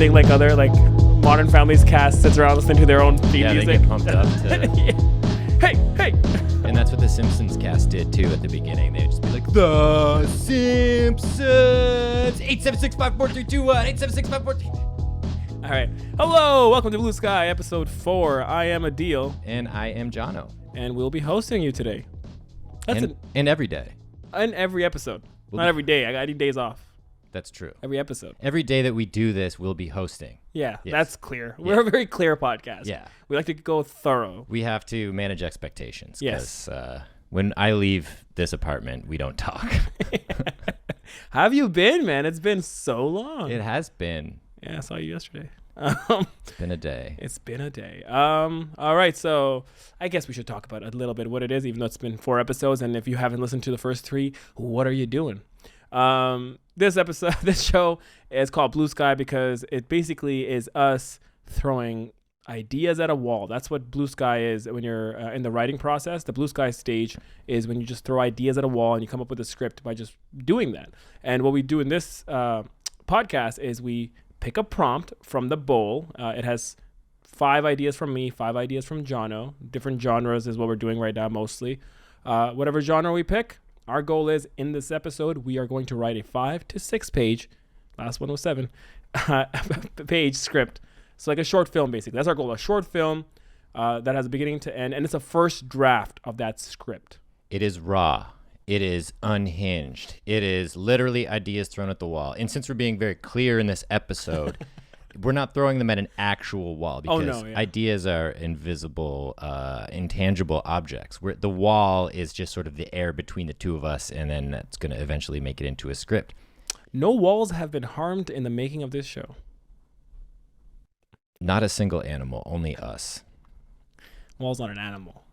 thing like other like Modern Family's cast sits around listening to their own theme music. They get pumped up to... Hey! And that's what the Simpsons cast did too at the beginning. They'd just be like, The Simpsons! 876-54321, 876-543... All right. Hello, welcome to Blue Sky, episode 4. I am Adeel. And I am Jono. And we'll be hosting you today. And every day. And every episode. Not every day. I need days off. That's true. Every episode. Every day that we do this, we'll be hosting. Yeah, yes. That's clear. We're a very clear podcast. Yeah. We like to go thorough. We have to manage expectations. Yes. Because when I leave this apartment, we don't talk. How have you been, man? It's been so long. It has been. Yeah, I saw you yesterday. It's been a day. It's been a day. All right, so I guess we should talk about a little bit what it is, even though it's been 4 episodes. And if you haven't listened to the first 3, what are you doing? This show is called Blue Sky because it basically is us throwing ideas at a wall. That's what Blue Sky is when you're in the writing process. The Blue Sky stage is when you just throw ideas at a wall and you come up with a script by just doing that. And what we do in this podcast is we pick a prompt from the bowl. It has 5 ideas from me, 5 ideas from Jono. Different genres is what we're doing right now mostly. Whatever genre we pick, our goal is in this episode, we are going to write a 5 to 6 page, last one was 7, page script. So like a short film, basically. That's our goal, a short film that has a beginning to end. And it's a first draft of that script. It is raw. It is unhinged. It is literally ideas thrown at the wall. And since we're being very clear in this episode, we're not throwing them at an actual wall because ideas are invisible, intangible objects. The wall is just sort of the air between the two of us, and then that's going to eventually make it into a script. No walls have been harmed in the making of this show. Not a single animal, only us. Wall's not an animal.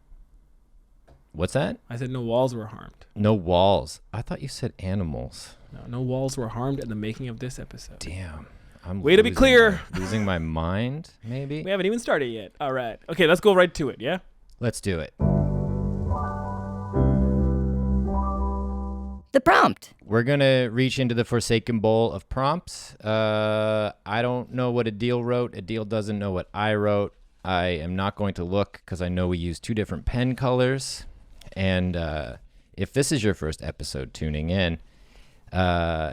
What's that? I said no walls were harmed. No walls. I thought you said animals. No walls were harmed in the making of this episode. Damn. I'm Way to be clear. Losing my mind, maybe? We haven't even started yet. All right. Okay, let's go right to it, yeah? Let's do it. The prompt. We're going to reach into the forsaken bowl of prompts. I don't know what Adeel wrote. Adeel doesn't know what I wrote. I am not going to look because I know we use 2 different pen colors. And if this is your first episode tuning in,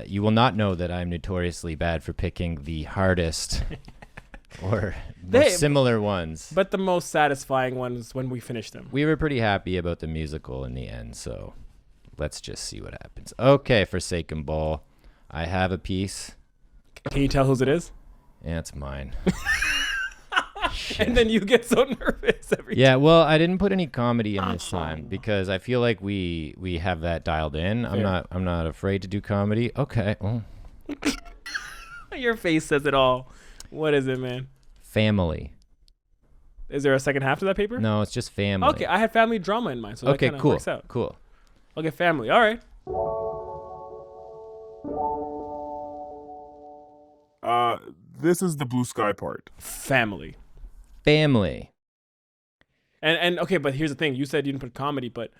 you will not know that I'm notoriously bad for picking the hardest or similar ones. But the most satisfying ones when we finish them. We were pretty happy about the musical in the end, so let's just see what happens. Okay, Forsaken Bowl. I have a piece. Can you tell whose it is? Yeah, it's mine. And then you get so nervous every time. Yeah, well, I didn't put any comedy in this time because I feel like we have that dialed in. Fair. I'm not afraid to do comedy. Okay. Well. Your face says it all. What is it, man? Family. Is there a second half to that paper? No, it's just family. Okay, I had family drama in mind, so that kind of works out. Cool. Okay, family. All right. This is the Blue Sky part. Family. And okay, but here's the thing. You said you didn't put comedy, but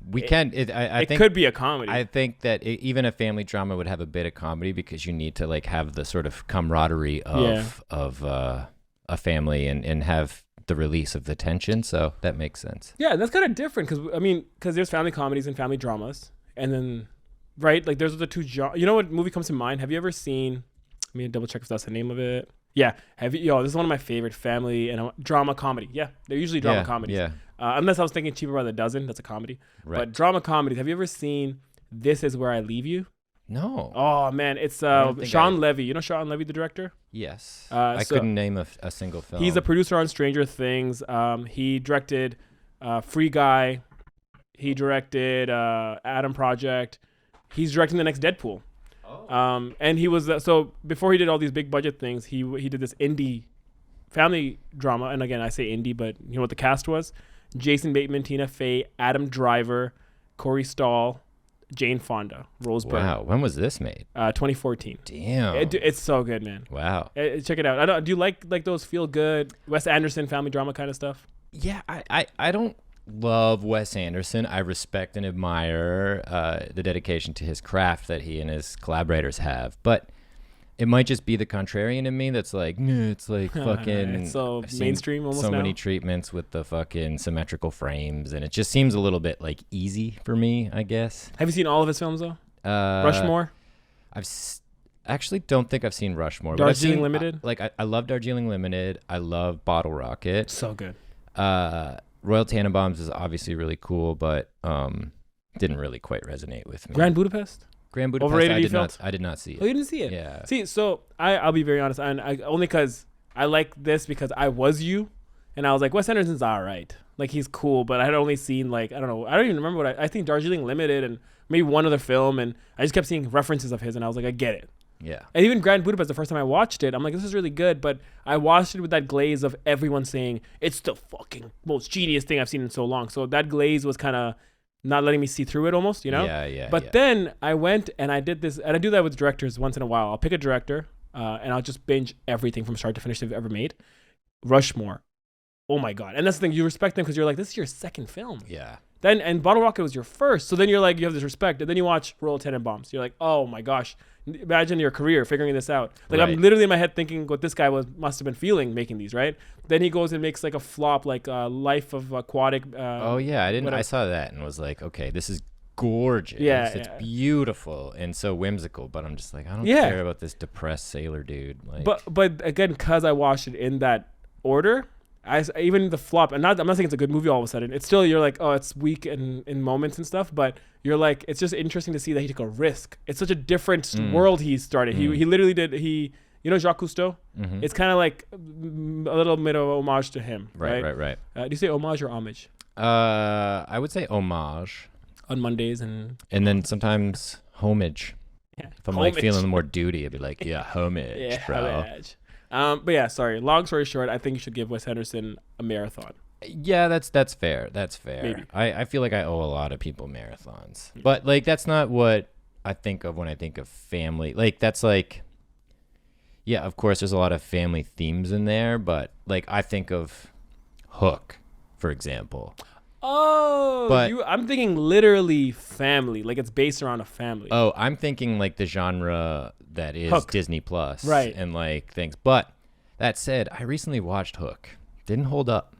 we can. I think it could be a comedy. I think that even a family drama would have a bit of comedy because you need to like have the sort of camaraderie of a family and have the release of the tension. So that makes sense. Yeah, that's kind of different because there's family comedies and family dramas, and then right like there's the 2 genres. You know what movie comes to mind? Have you ever seen? Let me double check if that's the name of it. Yeah, this is one of my favorite family and drama comedy. Yeah, they're usually drama comedies. Yeah. Unless I was thinking Cheaper by the Dozen, that's a comedy. Right. But drama comedies. Have you ever seen This Is Where I Leave You? No. Oh man, it's Sean Levy. You know Sean Levy, the director? Yes. I couldn't name a single film. He's a producer on Stranger Things. He directed Free Guy. He directed Adam Project. He's directing the next Deadpool. Oh. And he was so before he did all these big budget things, he did this indie family drama. And again, I say indie, but you know what the cast was? Jason Bateman, Tina Fey, Adam Driver, Corey Stoll, Jane Fonda, Rose Byrne. Wow, when was this made? 2014. Damn, it's so good, man. Wow, check it out. Do you like those feel good Wes Anderson family drama kind of stuff? Yeah, I don't love Wes Anderson. I respect and admire the dedication to his craft that he and his collaborators have. But It might just be the contrarian in me that's like, "Nah, it's like fucking It's so I've seen mainstream almost so now. many treatments with the fucking symmetrical frames, and it just seems a little bit like easy for me, I guess. Have you seen all of his films though? Uh, Rushmore, actually don't think I've seen Rushmore. But I've Darjeeling seen, Limited. I love Darjeeling Limited. I love Bottle Rocket. So good. Royal Tannenbaums is obviously really cool, but didn't really quite resonate with me. Grand Budapest. Grand Budapest, Overrated, I you did not. felt? I did not see it. Oh, you didn't see it? Yeah. See, so I'll be very honest, and I only because I like this because I was you, and I was like, Wes Anderson's all right. Like, he's cool, but I had only seen, like, I don't know. I don't even remember what I think Darjeeling Limited and maybe one other film, and I just kept seeing references of his, and I was like, I get it. Yeah. And even Grand Budapest, the first time I watched it, I'm like, this is really good, but I watched it with that glaze of everyone saying, it's the fucking most genius thing I've seen in so long. So that glaze was kind of not letting me see through it almost, you know? Yeah. But then I went and I did this, and I do that with directors once in a while. I'll pick a director, and I'll just binge everything from start to finish they've ever made. Rushmore. Oh my God. And that's the thing, you respect them because you're like, this is your second film. Yeah. Then, and Bottle Rocket was your first. So then you're like, you have this respect. And then you watch Royal Tenenbaums. You're like, oh my gosh. Imagine your career figuring this out. Like, Right. I'm literally in my head thinking what this guy must have been feeling making these, right? Then he goes and makes like a flop, like Life of Aquatic. Oh yeah, I didn't. whatever. I saw that and was like, okay, this is gorgeous. Yeah, It's yeah. beautiful and so whimsical. But I'm just like, I don't Yeah. care about this depressed sailor dude. Like, But again, because I watched it in that order, even the flop, and I'm not saying it's a good movie all of a sudden. It's still, you're like, oh, it's weak in moments and stuff, but you're like, it's just interesting to see that he took a risk. It's such a different world he started. He literally did, you know Jacques Cousteau? Mhm. It's kind of like a little bit of homage to him, right? Right. Do you say homage or homage? I would say homage, On Mondays and and then sometimes homage. yeah. If I'm like Homage. feeling more duty, I'd be like, yeah, homage, Yeah, bro. homage. But yeah, sorry. Long story short, I think you should give Wes Anderson a marathon. Yeah, that's fair. That's fair. Maybe. I feel like I owe a lot of people marathons. But like that's not what I think of when I think of family. Like that's like yeah, of course there's a lot of family themes in there, but like I think of Hook, for example. Oh, But- I'm thinking literally family, like it's based around a family. Oh, I'm thinking like the genre that is Hook. Disney Plus, Right. And like things. But that said, I recently watched Hook. Didn't hold up.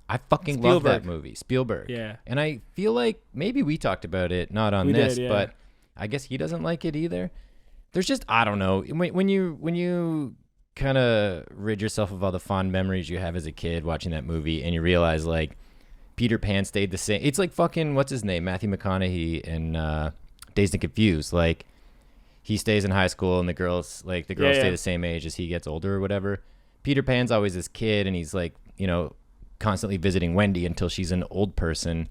I fucking love that Spielberg. movie, Spielberg. Yeah. And I feel like maybe we talked about it, not on We this, did, yeah. but I guess he doesn't like it either. There's just I don't know when you kind of rid yourself of all the fond memories you have as a kid watching that movie, and you realize like Peter Pan stayed the same. It's like fucking what's his name, Matthew McConaughey in Dazed and Confused. Like he stays in high school, and the girls stay yeah. the same age as he gets older or whatever. Peter Pan's always this kid, and he's like constantly visiting Wendy until she's an old person,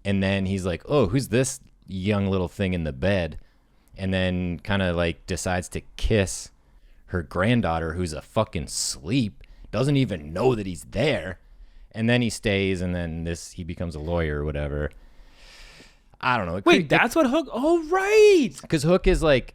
and then he's like, oh, who's this young little thing in the bed? And then kind of like decides to kiss her granddaughter who's a fucking sleep, doesn't even know that he's there. And then he stays, and then he becomes a lawyer or whatever. I don't know. Wait, that's what Hook? Oh, right. because Hook is like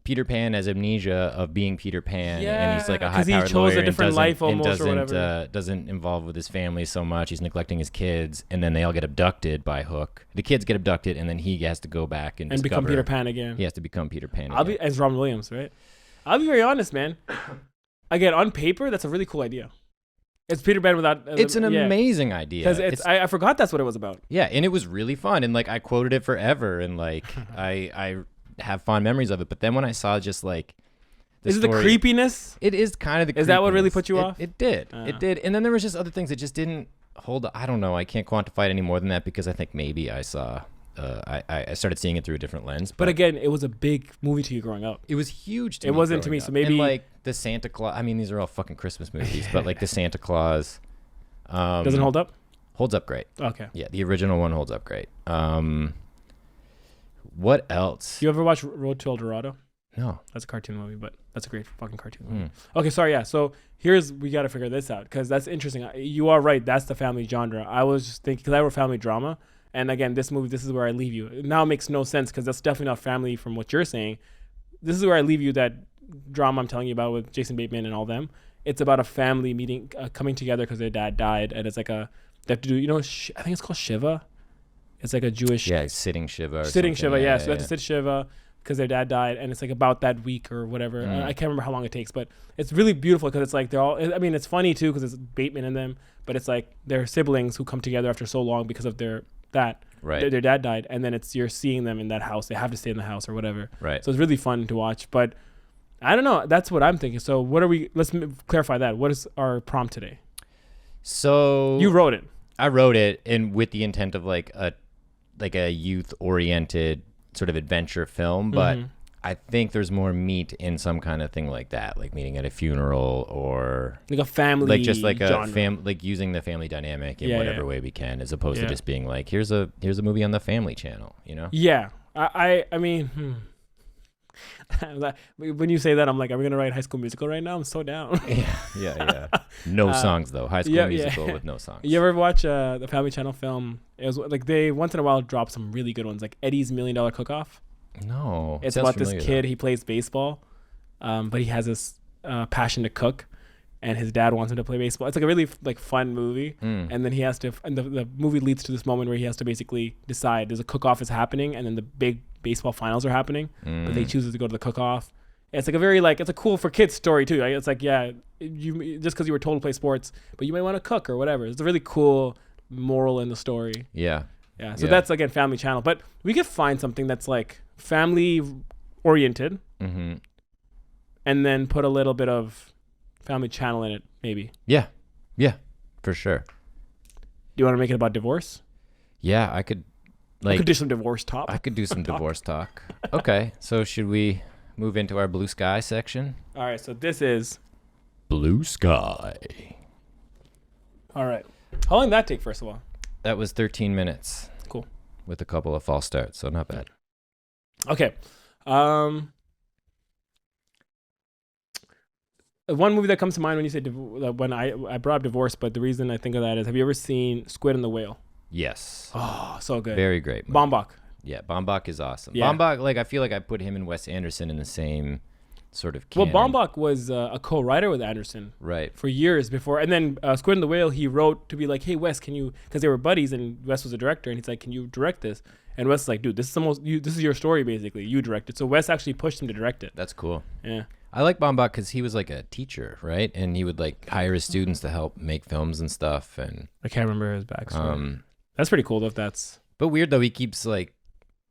Peter Pan has amnesia of being Peter Pan, and he's like a Yeah, 'cause he high-powered chose a lawyer different and life doesn't, almost or whatever. doesn't involve with his family so much. He's neglecting his kids, and then they all get abducted by Hook. The kids get abducted, and then he has to go back and And become discover- Peter Pan again. He has to become Peter Pan. I'll again. be as Robin Williams, right? I'll be very honest, man. Again, on paper, that's a really cool idea. It's Peter Pan without. It's an amazing idea. Because I forgot that's what it was about. Yeah, and it was really fun, and like I quoted it forever, and like I have fond memories of it. But then when I saw just like Is it the story- creepiness? It is kind of the. Is that what really creepiness. put you off? It did. Ah. It did. And then there was just other things that just didn't hold. I don't know. I can't quantify it any more than that because I think maybe I saw. I started seeing it through a different lens. But again, it was a big movie to you growing up. it was huge to It me. wasn't to growing me, up. so maybe- and like the Santa Claus. I mean, these are all fucking Christmas movies, but like the Santa Claus. Doesn't hold up? Holds up great. Okay. Yeah, the original one holds up great. What else? You ever watch Road to El Dorado? No. That's a cartoon movie, but that's a great fucking cartoon movie. Hmm. Okay, sorry, yeah. So we got to figure this out because that's interesting. You are right. That's the family genre. I was just thinking because I wrote family drama. And again, this movie, this is where I leave you. Now it makes no sense because that's definitely not family from what you're saying. This is where I leave you that drama I'm telling you about with Jason Bateman and all them. It's about a family meeting, coming together because their dad died. And it's like they have to do, I think it's called Shiva. It's like a Jewish Yeah, sitting Shiva. Or sitting something. Shiva, yeah. So they have to sit Shiva. because their dad died, and it's like about that week or whatever. Mm. I can't remember how long it takes, but it's really beautiful because it's like they're all. I mean, it's funny too because it's Bateman in them, but it's like they're siblings who come together after so long because of their Right. Their dad died, and then you're seeing them in that house. They have to stay in the house or whatever. Right. So it's really fun to watch. But I don't know. That's what I'm thinking. So what are we? Let's clarify that. What is our prompt today? So You wrote it. I wrote it with the intent of like a youth oriented sort of adventure film, but Mhm. I think there's more meat in some kind of thing like that, like meeting at a funeral or Like a family, like just like genre. like using the family dynamic in Yeah, whatever yeah. way we can, as opposed Yeah. to just being like, here's a movie on the Family Channel, you know? Yeah, I mean, when you say that, I'm like, are we gonna write High School Musical right now? I'm so down. Yeah. No songs though. High School yeah. Musical with no songs. You ever watch the Family Channel film? It was like they once in a while drop some really good ones, like Eddie's $1 Million Cook-Off. No. It's Sounds about this familiar, kid. He plays baseball, but he has this passion to cook, and his dad wants him to play baseball. It's like a really like fun movie, Mm. and then he has to. And the movie leads to this moment where he has to basically decide: there's a cook-off is happening, and then the big baseball finals are happening, but they chooses to go to the cook-off. It's like a very like it's a cool for kids story too. Right? It's like you just because you were told to play sports, but you might want to cook or whatever. It's a really cool moral in the story. Yeah. Yeah, so Yeah. that's again Family Channel, but we could find something that's like family oriented, Mm-hmm. and then put a little bit of Family Channel in it, maybe. Yeah, for sure. Do you want to make it about divorce? Yeah, I could I like could do some divorce top. I could do some divorce talk. Okay, so should we move into our blue sky section? All right, so this is Blue sky. all right. How long did that take, first of all? That was 13 minutes. Cool. With a couple of false starts, so not bad. Okay. One movie that comes to mind when you say when I brought up divorce, but the reason I think of that is, have you ever seen Squid and the Whale? Yes. Oh, so good. Very great movie. Baumbach. Yeah, Baumbach is awesome. Yeah. Baumbach, like I feel like I put him and Wes Anderson in the same sort of Well, canon. Baumbach was a co-writer with Anderson Right. for years before, and then Squid and the Whale, he wrote to be like, hey Wes, can you, because they were buddies and Wes was a director, and he's like, can you direct this? And Wes is like, dude, this is your story basically, you direct it. So Wes actually pushed him to direct it. That's cool. Yeah. I like Baumbach because he was like a teacher, right? And he would like hire his students to help make films and stuff. And I can't remember his backstory. That's pretty cool though, if that's but weird though, he keeps like,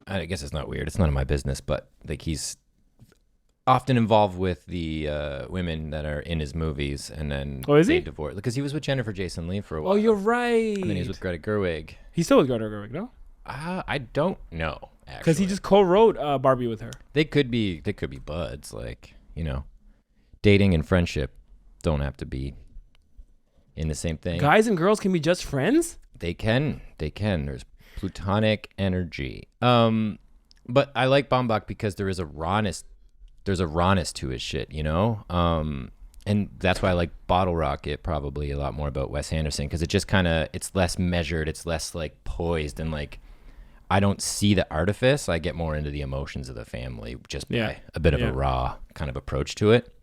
I guess it's not weird. It's none of my business, but like he's often involved with the women that are in his movies, and then Oh, is they he? divorce because he was with Jennifer Jason Leigh for a while. Oh, you're right. And then he was with Greta Gerwig. He's still with Greta Gerwig, no? I don't know actually. Because he just co-wrote Barbie with her. they could be buds, like, you know, dating and friendship don't have to be in the same thing. Guys and girls can be just friends? They can. There's plutonic energy. But I like Baumbach because there's a rawness to his shit, you know? And that's why I like Bottle Rocket probably a lot more about Wes Anderson, because it just kind of, it's less measured, it's less like poised, and like I don't see the artifice. I get more into the emotions of the family just by a bit of a raw kind of approach to it.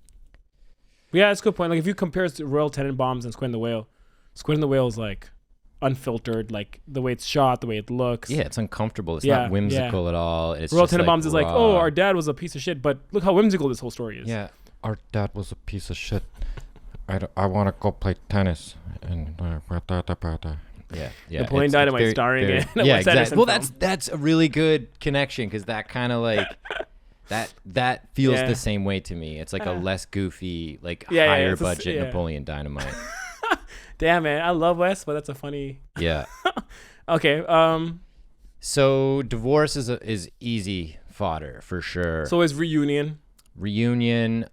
Yeah, that's a good point. Like if you compare Royal Tenenbaums and Squid and the Whale is like unfiltered, like the way it's shot, the way it looks. Yeah, it's uncomfortable. It's not whimsical at all. It's Royal just Tenenbaums is like, raw. oh, our dad was a piece of shit, but look how whimsical this whole story is. Yeah, our dad was a piece of shit. I want to go play tennis. And yeah. Napoleon Dynamite starring in a yeah, Wes Anderson Well, film. that's a really good connection, because that kind of like that feels Yeah. the same way to me. It's like a less goofy, like Yeah, higher it's budget yeah. Napoleon Dynamite. Damn, man, I love Wes, but that's a funny. Yeah. Okay. So divorce is easy fodder for sure. So is Reunion. Reunion.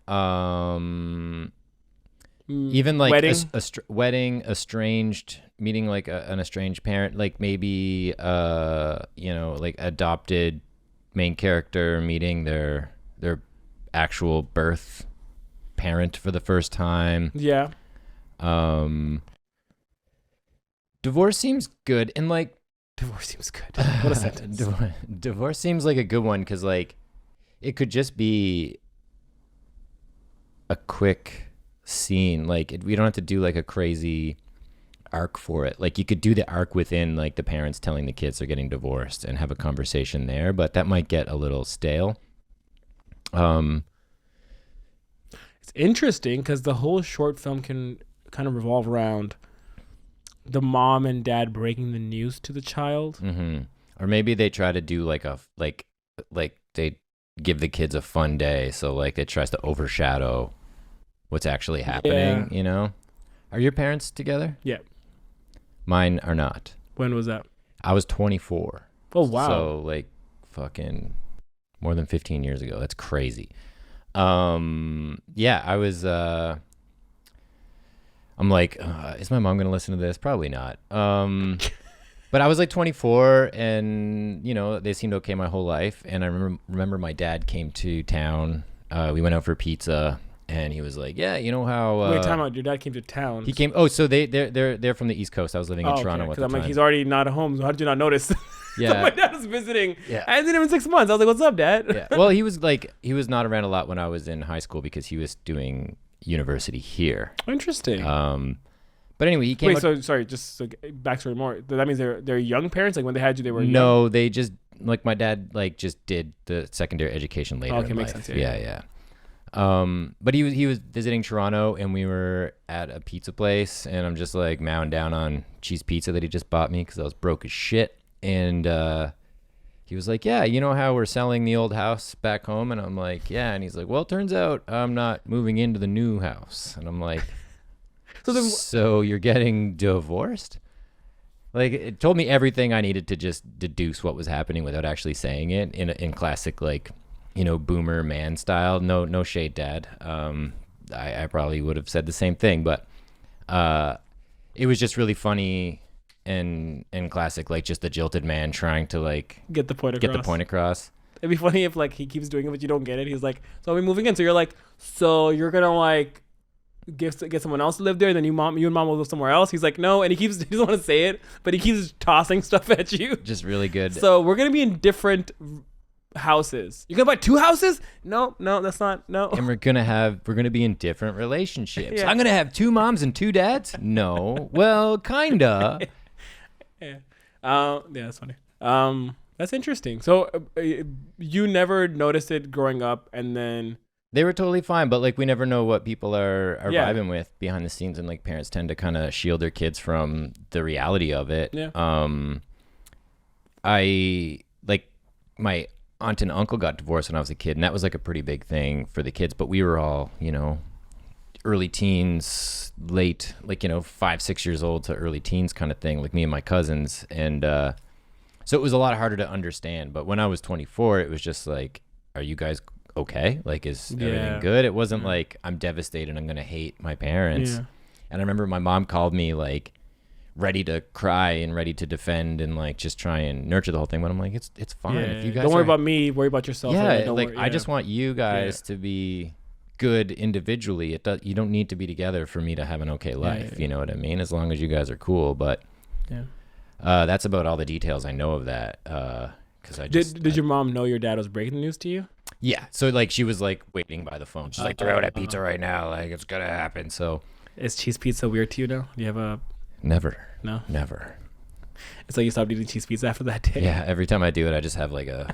Even like Wedding. wedding, estranged, meeting like an estranged parent, like maybe like adopted main character meeting their actual birth parent for the first time. Yeah. Divorce seems good, and like Divorce seems good. What a sentence. Divorce seems like a good one, because like it could just be a quick scene. Like we don't have to do like a crazy arc for it. Like you could do the arc within like the parents telling the kids they're getting divorced and have a conversation there, but that might get a little stale. It's interesting because the whole short film can kind of revolve around the mom and dad breaking the news to the child. Mm-hmm. Or maybe they try to do like they give the kids a fun day, so like it tries to overshadow what's actually happening. Yeah. You know, are your parents together? Yeah. Mine are not. When was that? I was 24. Oh, wow. So like fucking more than 15 years ago. That's crazy. Yeah, I was. I'm like, is my mom gonna listen to this? Probably not. But I was like 24, and you know they seemed okay my whole life. And I remember my dad came to town. We went out for pizza, and he was like, "Yeah, you know how." Wait, time out. Your dad came to town. He came. Oh, so they're from the East Coast. I was living in Toronto at the Because I'm time. like, he's already not at home. So how did you not notice? Yeah. So my dad was visiting. Yeah. I hadn't seen him in 6 months. I was like, "What's up, Dad?" Yeah. Well, he was not around a lot when I was in high school because he was doing university here. Interesting. But anyway, he came. Wait, so sorry, just so backstory more. That means they're young parents. Like when they had you, they were young? No, they just like my dad just did the secondary education later. Okay, in makes life. sense. Yeah. But he was visiting Toronto, and we were at a pizza place, and I'm just like mowing down on cheese pizza that he just bought me because I was broke as shit. And he was like, "Yeah, you know how we're selling the old house back home?" And I'm like, "Yeah." And he's like, "Well, it turns out I'm not moving into the new house." And I'm like, So you're getting divorced? Like, it told me everything I needed to just deduce what was happening without actually saying it in classic, like, you know, boomer man style. No shade, Dad. I probably would have said the same thing, but it was just really funny and classic, like just the jilted man trying to like get the point across. It'd be funny if like he keeps doing it but you don't get it. He's like, "So are we moving in?" So you're like, "So you're gonna like get someone else to live there, then you and mom will live somewhere else?" He's like, "No," and he doesn't want to say it, but he keeps tossing stuff at you. Just really good. So we're gonna be in different houses. You're gonna buy 2 houses? No, that's not. No. And we're gonna be in different relationships. Yeah. I'm gonna have 2 moms and 2 dads? No. Well, kinda. Yeah. Yeah, that's funny. That's interesting. So you never noticed it growing up, and then they were totally fine, but like we never know what people are Yeah. vibing with behind the scenes, and like parents tend to kind of shield their kids from the reality of it. Yeah. I like my aunt and uncle got divorced when I was a kid, and that was like a pretty big thing for the kids, but we were all, you know, early teens, late, like, you know, 5-6 years old to early teens kind of thing, like me and my cousins. And so it was a lot harder to understand. But when I was 24, it was just like, are you guys okay? Like, is everything good? It wasn't like I'm devastated, I'm gonna hate my parents. Yeah. And I remember my mom called me like ready to cry and ready to defend and like just try and nurture the whole thing, but I'm like, it's fine. If you guys don't worry about me, worry about yourself. Yeah, like I just want you guys to be good individually. You don't need to be together for me to have an okay life. You know what I mean? As long as you guys are cool. But that's about all the details I know of that. Because did your mom know your dad was breaking the news to you? Yeah. So like she was like waiting by the phone. She's like, throw that pizza right now. Like it's gonna happen. So is cheese pizza weird to you now? Do you have a never? No, never. It's like you stopped eating cheese pizza after that day. Yeah. Every time I do it, I just have like I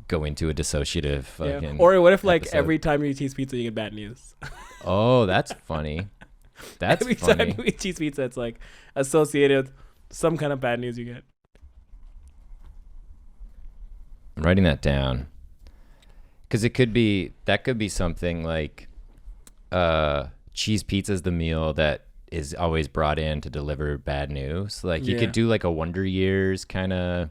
go into a dissociative fucking Or what if like episode. every time you eat cheese pizza you get bad news? Oh, that's funny. That's every funny. time you eat cheese pizza, it's like associated with some kind of bad news you get. I'm writing that down because that could be something like cheese pizza is the meal that is always brought in to deliver bad news. Like you could do like a Wonder Years kind of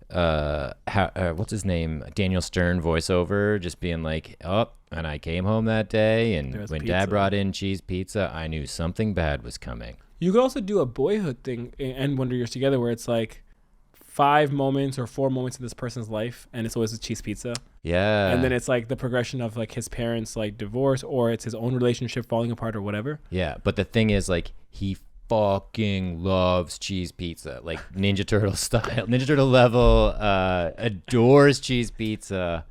what's his name, Daniel Stern voiceover, just being like, "Oh, and I came home that day, and when pizza. Dad brought in cheese pizza, I knew something bad was coming." You could also do a Boyhood thing and Wonder Years together, where it's like 5 moments or 4 moments in this person's life, and it's always a cheese pizza. Yeah. And then it's like the progression of like his parents like divorce, or it's his own relationship falling apart or whatever. Yeah, but the thing is, like, he fucking loves cheese pizza, like Ninja Turtle style, Ninja Turtle level, adores cheese pizza.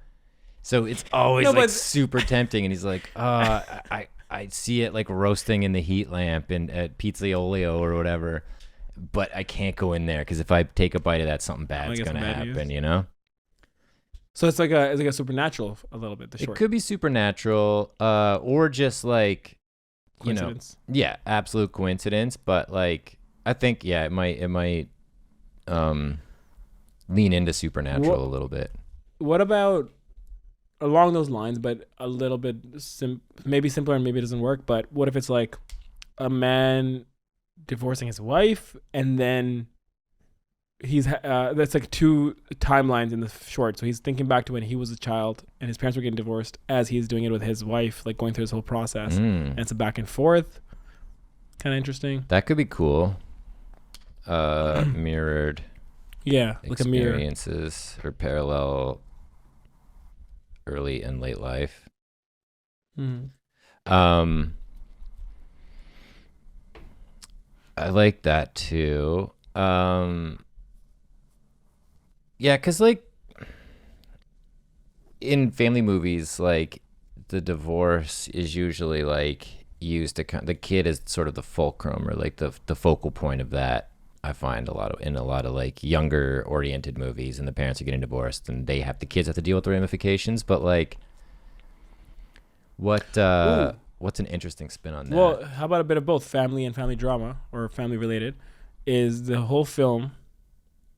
So it's always like super tempting, and he's like, I see it like roasting in the heat lamp and at Pizza Olio or whatever, but I can't go in there because if I take a bite of that, something bad's gonna happen, you know? So it's like a supernatural a little bit. The short It could be supernatural, or just like, coincidence. Absolute coincidence. But like, I think it might lean into supernatural a little bit. What about along those lines, but a little bit maybe simpler and maybe it doesn't work? But what if it's like a man divorcing his wife and then he's that's like two timelines in the short. So he's thinking back to when he was a child and his parents were getting divorced as he's doing it with his wife, like going through this whole process. And it's a back and forth. Kind of interesting. That could be cool. Mirrored. Yeah, like a mirror. Experiences or parallel early and late life. I like that too. Yeah, because like in family movies, like the divorce is usually like used to the kid is sort of the fulcrum or like the focal point of that. I find in a lot of like younger oriented movies, and the parents are getting divorced and the kids have to deal with the ramifications. But like, what's an interesting spin on that? Well, how about a bit of both family and family drama or family related? Is the whole film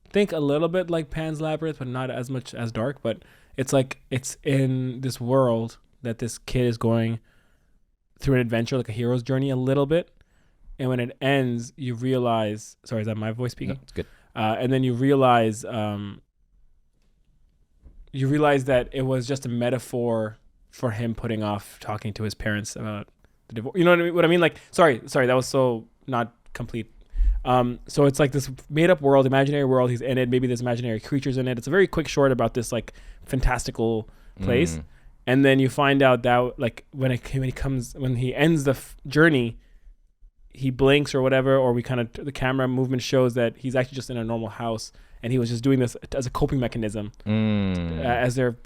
think a little bit like Pan's Labyrinth, but not as much as dark. But it's like it's in this world that this kid is going through an adventure, like a hero's journey, a little bit. And when it ends, you realize. Sorry, is that my voice speaking? No, it's good. And then you realize that it was just a metaphor for him putting off talking to his parents about the divorce. You know what I mean? Like, sorry, that was so not complete. So it's like this made up world, imaginary world. He's in it. Maybe there's imaginary creatures in it. It's a very quick short about this like fantastical place. And then you find out that like when he ends the journey, he blinks or whatever, or the camera movement shows that he's actually just in a normal house and he was just doing this as a coping mechanism as their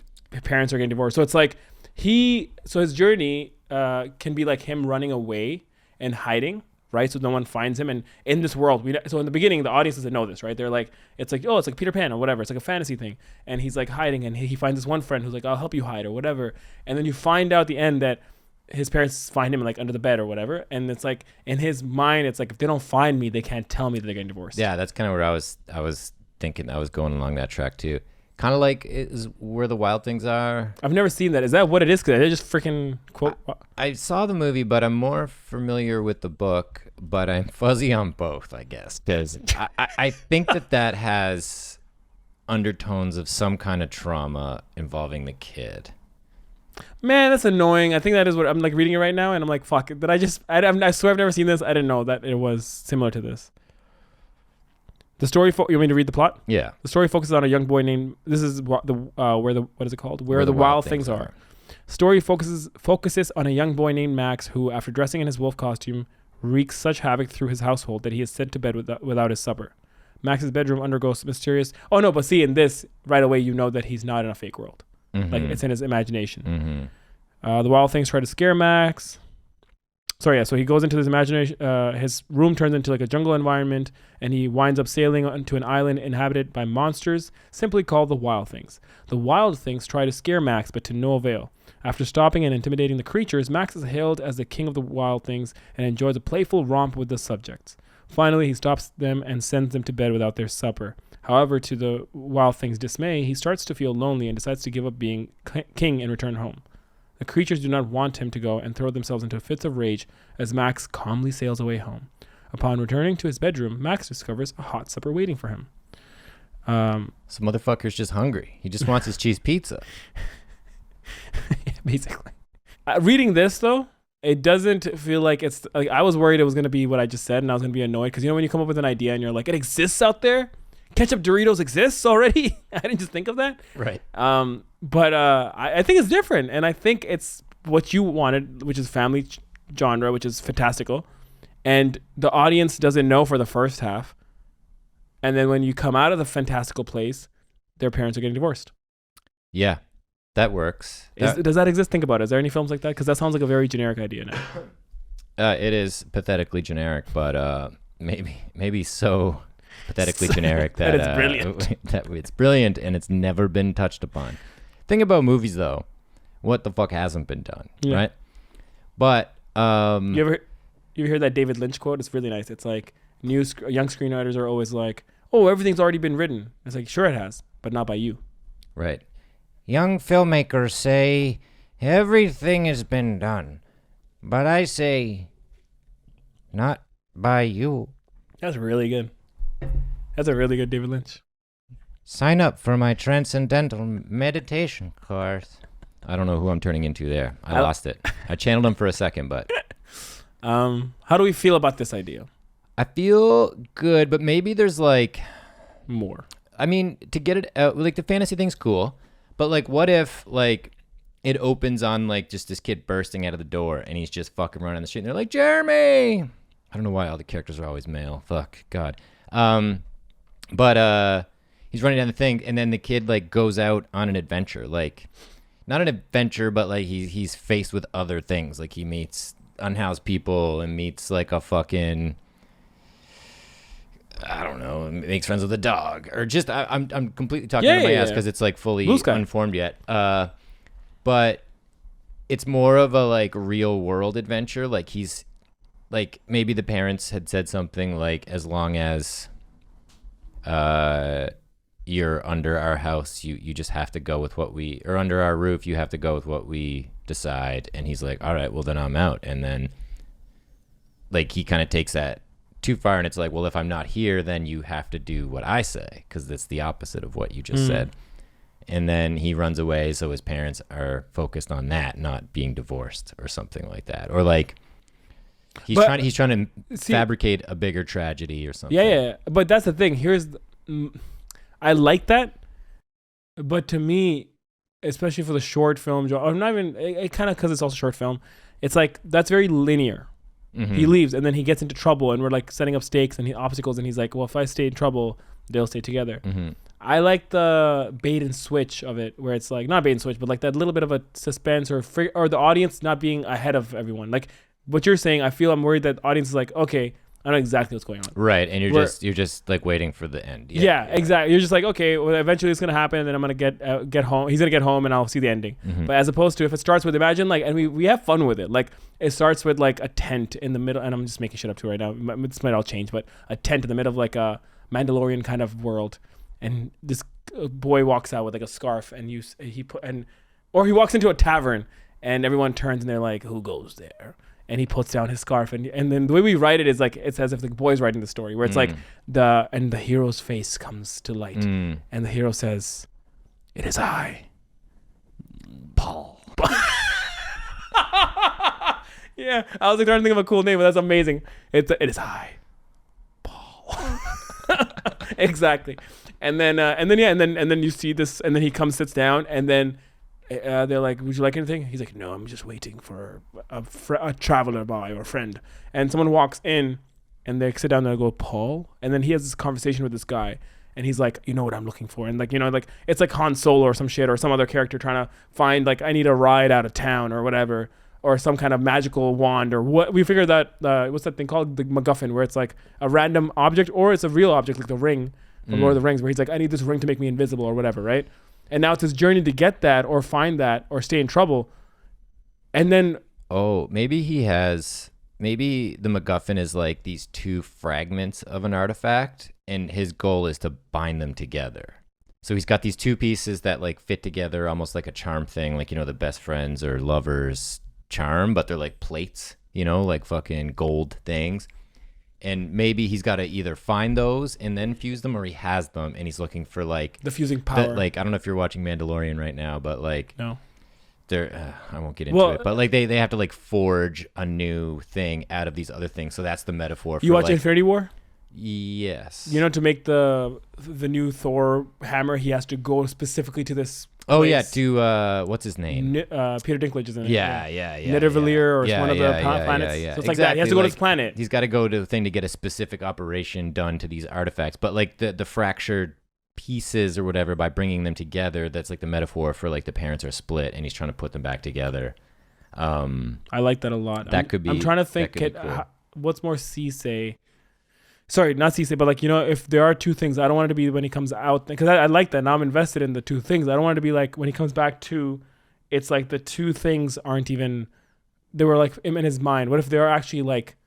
parents are getting divorced. So it's like his journey can be like him running away and hiding, right? So no one finds him. And in this world, so in the beginning, the audience doesn't know this, right? They're like, it's like Peter Pan or whatever. It's like a fantasy thing. And he's like hiding and he finds this one friend who's like, I'll help you hide or whatever. And then you find out at the end that his parents find him like under the bed or whatever. And it's like in his mind, it's like, if they don't find me, they can't tell me that they're getting divorced. Yeah, that's kind of where I was thinking. I was going along that track too. Kind of like is Where the Wild Things Are. I've never seen that. Is that what it is? Because they just freaking quote. I saw the movie, but I'm more familiar with the book, but I'm fuzzy on both, I guess. Because I think that has undertones of some kind of trauma involving the kid. Man, that's annoying. I think that is what I'm like reading it right now, and I'm like, fuck. Did I swear I've never seen this. I didn't know that it was similar to this. The story. You want me to read the plot? Yeah. The story focuses on a young boy named. This is what is it called? Where the Wild Things Are. Story focuses on a young boy named Max who, after dressing in his wolf costume, wreaks such havoc through his household that he is sent to bed without his supper. Max's bedroom undergoes mysterious. Oh no! But see, in this right away, you know that he's not in a fake world. Like it's in his imagination. The Wild Things try to scare Max. So he goes into his imagination. His room turns into like a jungle environment, and he winds up sailing onto an island inhabited by monsters, simply called the Wild Things. The Wild Things try to scare Max, but to no avail. After stopping and intimidating the creatures, Max is hailed as the king of the Wild Things and enjoys a playful romp with the subjects. Finally, he stops them and sends them to bed without their supper. However, to the Wild Thing's dismay, he starts to feel lonely and decides to give up being king and return home. The creatures do not want him to go and throw themselves into fits of rage as Max calmly sails away home. Upon returning to his bedroom, Max discovers a hot supper waiting for him. So motherfucker's just hungry. He just wants his cheese pizza. Yeah, basically. Reading this, though, it doesn't feel like it's... like I was worried it was going to be what I just said, and I was going to be annoyed. Because, when you come up with an idea and you're like, it exists out there? Ketchup Doritos exists already? I didn't just think of that. Right. But I think it's different, and I think it's what you wanted, which is family genre, which is fantastical, and the audience doesn't know for the first half, and then when you come out of the fantastical place, their parents are getting divorced. Yeah, that works. Does that exist? Think about it. Is there any films like that? Because that sounds like a very generic idea now. It is pathetically generic, but maybe so pathetically generic that it's brilliant. that it's brilliant and it's never been touched upon. Thing about movies though, what the fuck hasn't been done, right? But you ever hear that David Lynch quote? It's really nice. It's like young screenwriters are always like, "Oh, everything's already been written." It's like, sure it has, but not by you. Right. Young filmmakers say everything has been done, but I say not by you. That's really good. That's a really good David Lynch. Sign up for my transcendental meditation course. I don't know who I'm turning into there. I lost it. I channeled him for a second, but... How do we feel about this idea? I feel good, but maybe there's like... More. I mean, to get it out, like the fantasy thing's cool, but like what if like it opens on like just this kid bursting out of the door and he's just fucking running the street and they're like, Jeremy! I don't know why all the characters are always male. Fuck, God. But he's running down the thing, and then the kid like goes out on an adventure, like not an adventure, but like he's faced with other things. Like he meets unhoused people and meets like a fucking, I don't know, makes friends with a dog, or just I'm completely talking out of my ass because it's like fully unformed yet. But it's more of a like real world adventure. Like he's like maybe the parents had said something like, as long as you're under our house, you just have to go with what we, or under our roof, you have to go with what we decide. And he's like, all right, well then I'm out. And then like he kind of takes that too far, and it's like, well, if I'm not here, then you have to do what I say, because that's the opposite of what you just said. And then he runs away, so his parents are focused on that, not being divorced or something like that, or like he's trying to fabricate a bigger tragedy or something. Yeah. But that's the thing. I like that, but to me, especially for the short film, or not even, it kind of, because it's also short film, it's like that's very linear. Mm-hmm. He leaves and then he gets into trouble, and we're like setting up stakes and obstacles, and he's like, well, if I stay in trouble, they'll stay together. Mm-hmm. I like the bait and switch of it, where it's like not bait and switch, but like that little bit of a suspense, or the audience not being ahead of everyone. Like what you're saying, I feel I'm worried that the audience is like, okay, I know exactly what's going on. Right, and you're just like waiting for the end. Yeah, exactly. You're just like, okay, well, eventually it's gonna happen, and then I'm gonna get home. He's gonna get home, and I'll see the ending. Mm-hmm. But as opposed to if it starts with, imagine like, and we have fun with it. Like it starts with like a tent in the middle, and I'm just making shit up too right now. This might all change, but a tent in the middle of like a Mandalorian kind of world, and this boy walks out with like a scarf, and or he walks into a tavern, and everyone turns and they're like, who goes there? And he puts down his scarf, and then the way we write it is like, it's as if the boy's writing the story, where it's like the hero's face comes to light, and the hero says, "It is I, Paul." Yeah, I was like trying to think of a cool name, but that's amazing. It is I, Paul. Exactly. And then you see this, and then he comes, sits down, and then they're like, would you like anything? He's like, no, I'm just waiting for a traveler by, or a friend. And someone walks in, and they sit down and they go, Paul? And then he has this conversation with this guy, and he's like, you know what I'm looking for? And like, like it's like Han Solo or some shit, or some other character trying to find, like, I need a ride out of town or whatever, or some kind of magical wand, or what. We figured that, what's that thing called? The MacGuffin, where it's like a random object, or it's a real object, like the ring from Lord of the Rings, where he's like, I need this ring to make me invisible or whatever, right? And now it's his journey to get that, or find that, or stay in trouble. And then... Oh, maybe the MacGuffin is like these two fragments of an artifact, and his goal is to bind them together. So he's got these two pieces that like fit together, almost like a charm thing, like, the best friends or lovers charm, but they're like plates, like fucking gold things. And maybe he's got to either find those and then fuse them, or he has them and he's looking for like the fusing power. Like, I don't know if you're watching Mandalorian right now, but like, no, they're I won't get into it, but like they have to like forge a new thing out of these other things. So that's the metaphor. You watch Infinity War? Yes. To make the new Thor hammer, he has to go specifically to this. Oh place. Yeah, to what's his name? Peter Dinklage is in it. Yeah. Nidavellir, or one of the planets. Yeah. So it's like that. He has to go to this planet. He's got to go to the thing to get a specific operation done to these artifacts. But like the fractured pieces or whatever, by bringing them together, that's like the metaphor for like the parents are split and he's trying to put them back together. I like that a lot. That could be. I'm trying to think. Cool. What's more Sisei? sorry, not CC, but like, if there are two things, I don't want it to be when he comes out, because I like that. Now I'm invested in the two things. I don't want it to be like when he comes back to, it's like the two things aren't even, they were like in his mind. What if they are actually like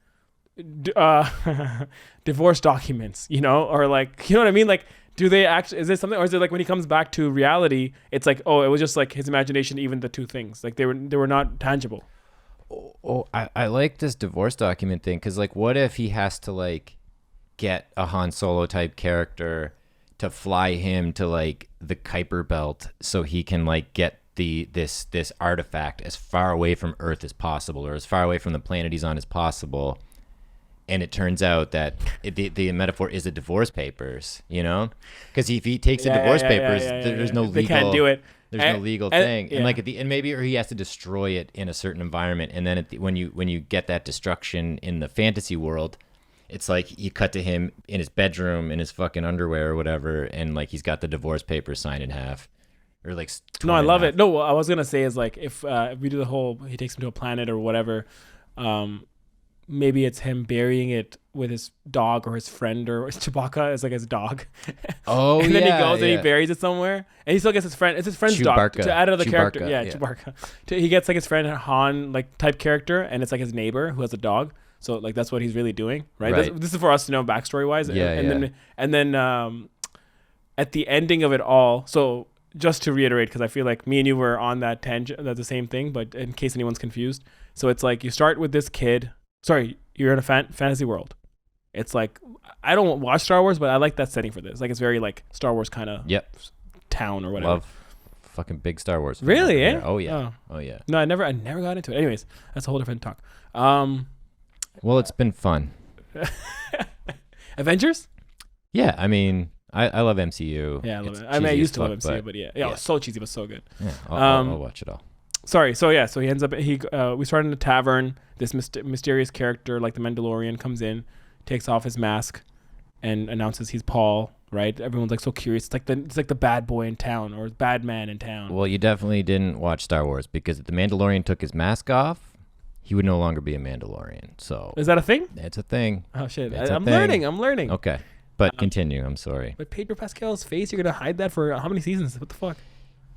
divorce documents, or like, you know what I mean? Like, do they actually, is it something, or is it like when he comes back to reality, it's like, oh, it was just like his imagination, even the two things, like they were not tangible. Oh, I like this divorce document thing, because like, what if he has to like get a Han Solo type character to fly him to like the Kuiper Belt so he can like get this artifact as far away from Earth as possible, or as far away from the planet he's on as possible. And it turns out that the metaphor is the divorce papers, because if he takes the divorce papers, there's no legal. They can't do it. There's no legal thing, and like or he has to destroy it in a certain environment, and then when you get that destruction in the fantasy world, it's like you cut to him in his bedroom in his fucking underwear or whatever, and like he's got the divorce papers signed in half, or like. No, I love it. No, what I was gonna say is like if we do the whole, he takes him to a planet or whatever. Maybe it's him burying it with his dog or his friend, or Chewbacca is like his dog. Oh, and then he goes and he buries it somewhere, and he still gets his friend. It's his friend's dog to add another character. Yeah, Chewbacca. He gets like his friend Han like type character, and it's like his neighbor who has a dog. So like that's what he's really doing, right? This is for us to know backstory wise. And then at the ending of it all, so just to reiterate, because I feel like me and you were on that tangent, that's the same thing, but in case anyone's confused, so it's like you start with this kid. Sorry, you're in a fantasy world. It's like, I don't watch Star Wars, but I like that setting for this. Like, it's very like Star Wars kind of town or whatever. Love fucking big Star Wars. Really, eh? Oh yeah. Oh yeah. No, I never got into it. Anyways, that's a whole different talk. Well, it's been fun. Avengers? Yeah, I mean, I love MCU. Yeah, I love it. I mean, I used to love MCU, but yeah, it's so cheesy, but so good. Yeah, I'll watch it all. Sorry. So he ends up, we start in a tavern. This mysterious character, like the Mandalorian, comes in, takes off his mask, and announces he's Paul. Right? Everyone's like so curious. It's like the bad boy in town, or bad man in town. Well, you definitely didn't watch Star Wars, because if the Mandalorian took his mask off, he would no longer be a Mandalorian. So is that a thing? It's a thing. Oh shit! I'm learning. Okay, but continue. I'm sorry. But Pedro Pascal's face, you're gonna hide that for how many seasons? What the fuck?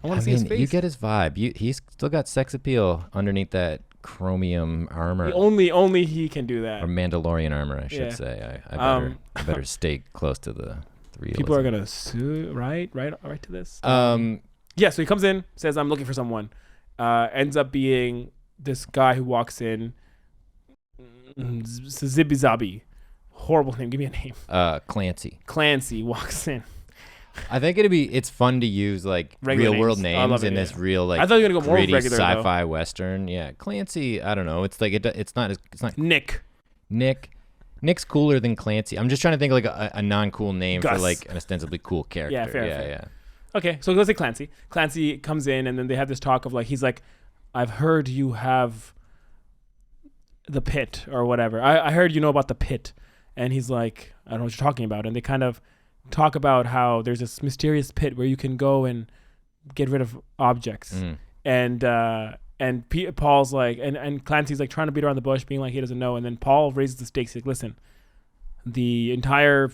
I want to see his face. You get his vibe. He's still got sex appeal underneath that chromium armor. Only he can do that. Or Mandalorian armor, I should say. I better stay close to the realism. People are gonna sue, right to this. Yeah. So he comes in, says, "I'm looking for someone." Ends up being this guy who walks in. Zibi Zabi, horrible name. Give me a name. Clancy walks in. I think it's fun to use like regular real world names in this real like I thought you were gonna go more regular sci-fi western. Yeah, Clancy. I don't know. It's like it's not Nick. Nick's cooler than Clancy. I'm just trying to think of like a non-cool name Gus. for like an ostensibly cool character. Yeah, fair. Okay, so let's say Clancy. Clancy comes in, and then they have this talk of like, he's like, I've heard you have the pit or whatever. I heard you know about the pit, and he's like, I don't know what you're talking about, and they kind of talk about how there's this mysterious pit where you can go and get rid of objects. And Paul's like, and Clancy's like trying to beat around the bush, being like he doesn't know. And then Paul raises the stakes. He's like, listen, the entire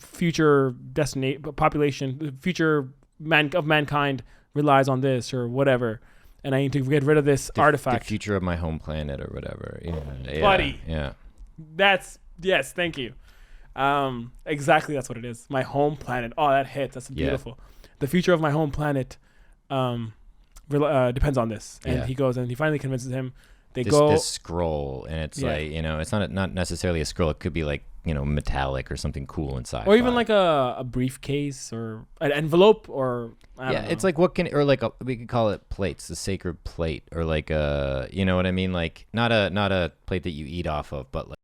future population, the future of mankind relies on this or whatever. And I need to get rid of this artifact. The future of my home planet or whatever. Yeah. Buddy. Yeah. Yes, thank you. Exactly, that's what it is. My home planet. Oh, that hits. That's beautiful. Yeah. The future of my home planet depends on this. And he goes and he finally convinces him. This scroll, and it's like, it's not necessarily a scroll. It could be like, metallic or something cool inside. Or even like a briefcase or an envelope or I don't know. It's like we could call it plates, the sacred plate, or like you know what I mean? Like not a plate that you eat off of, but like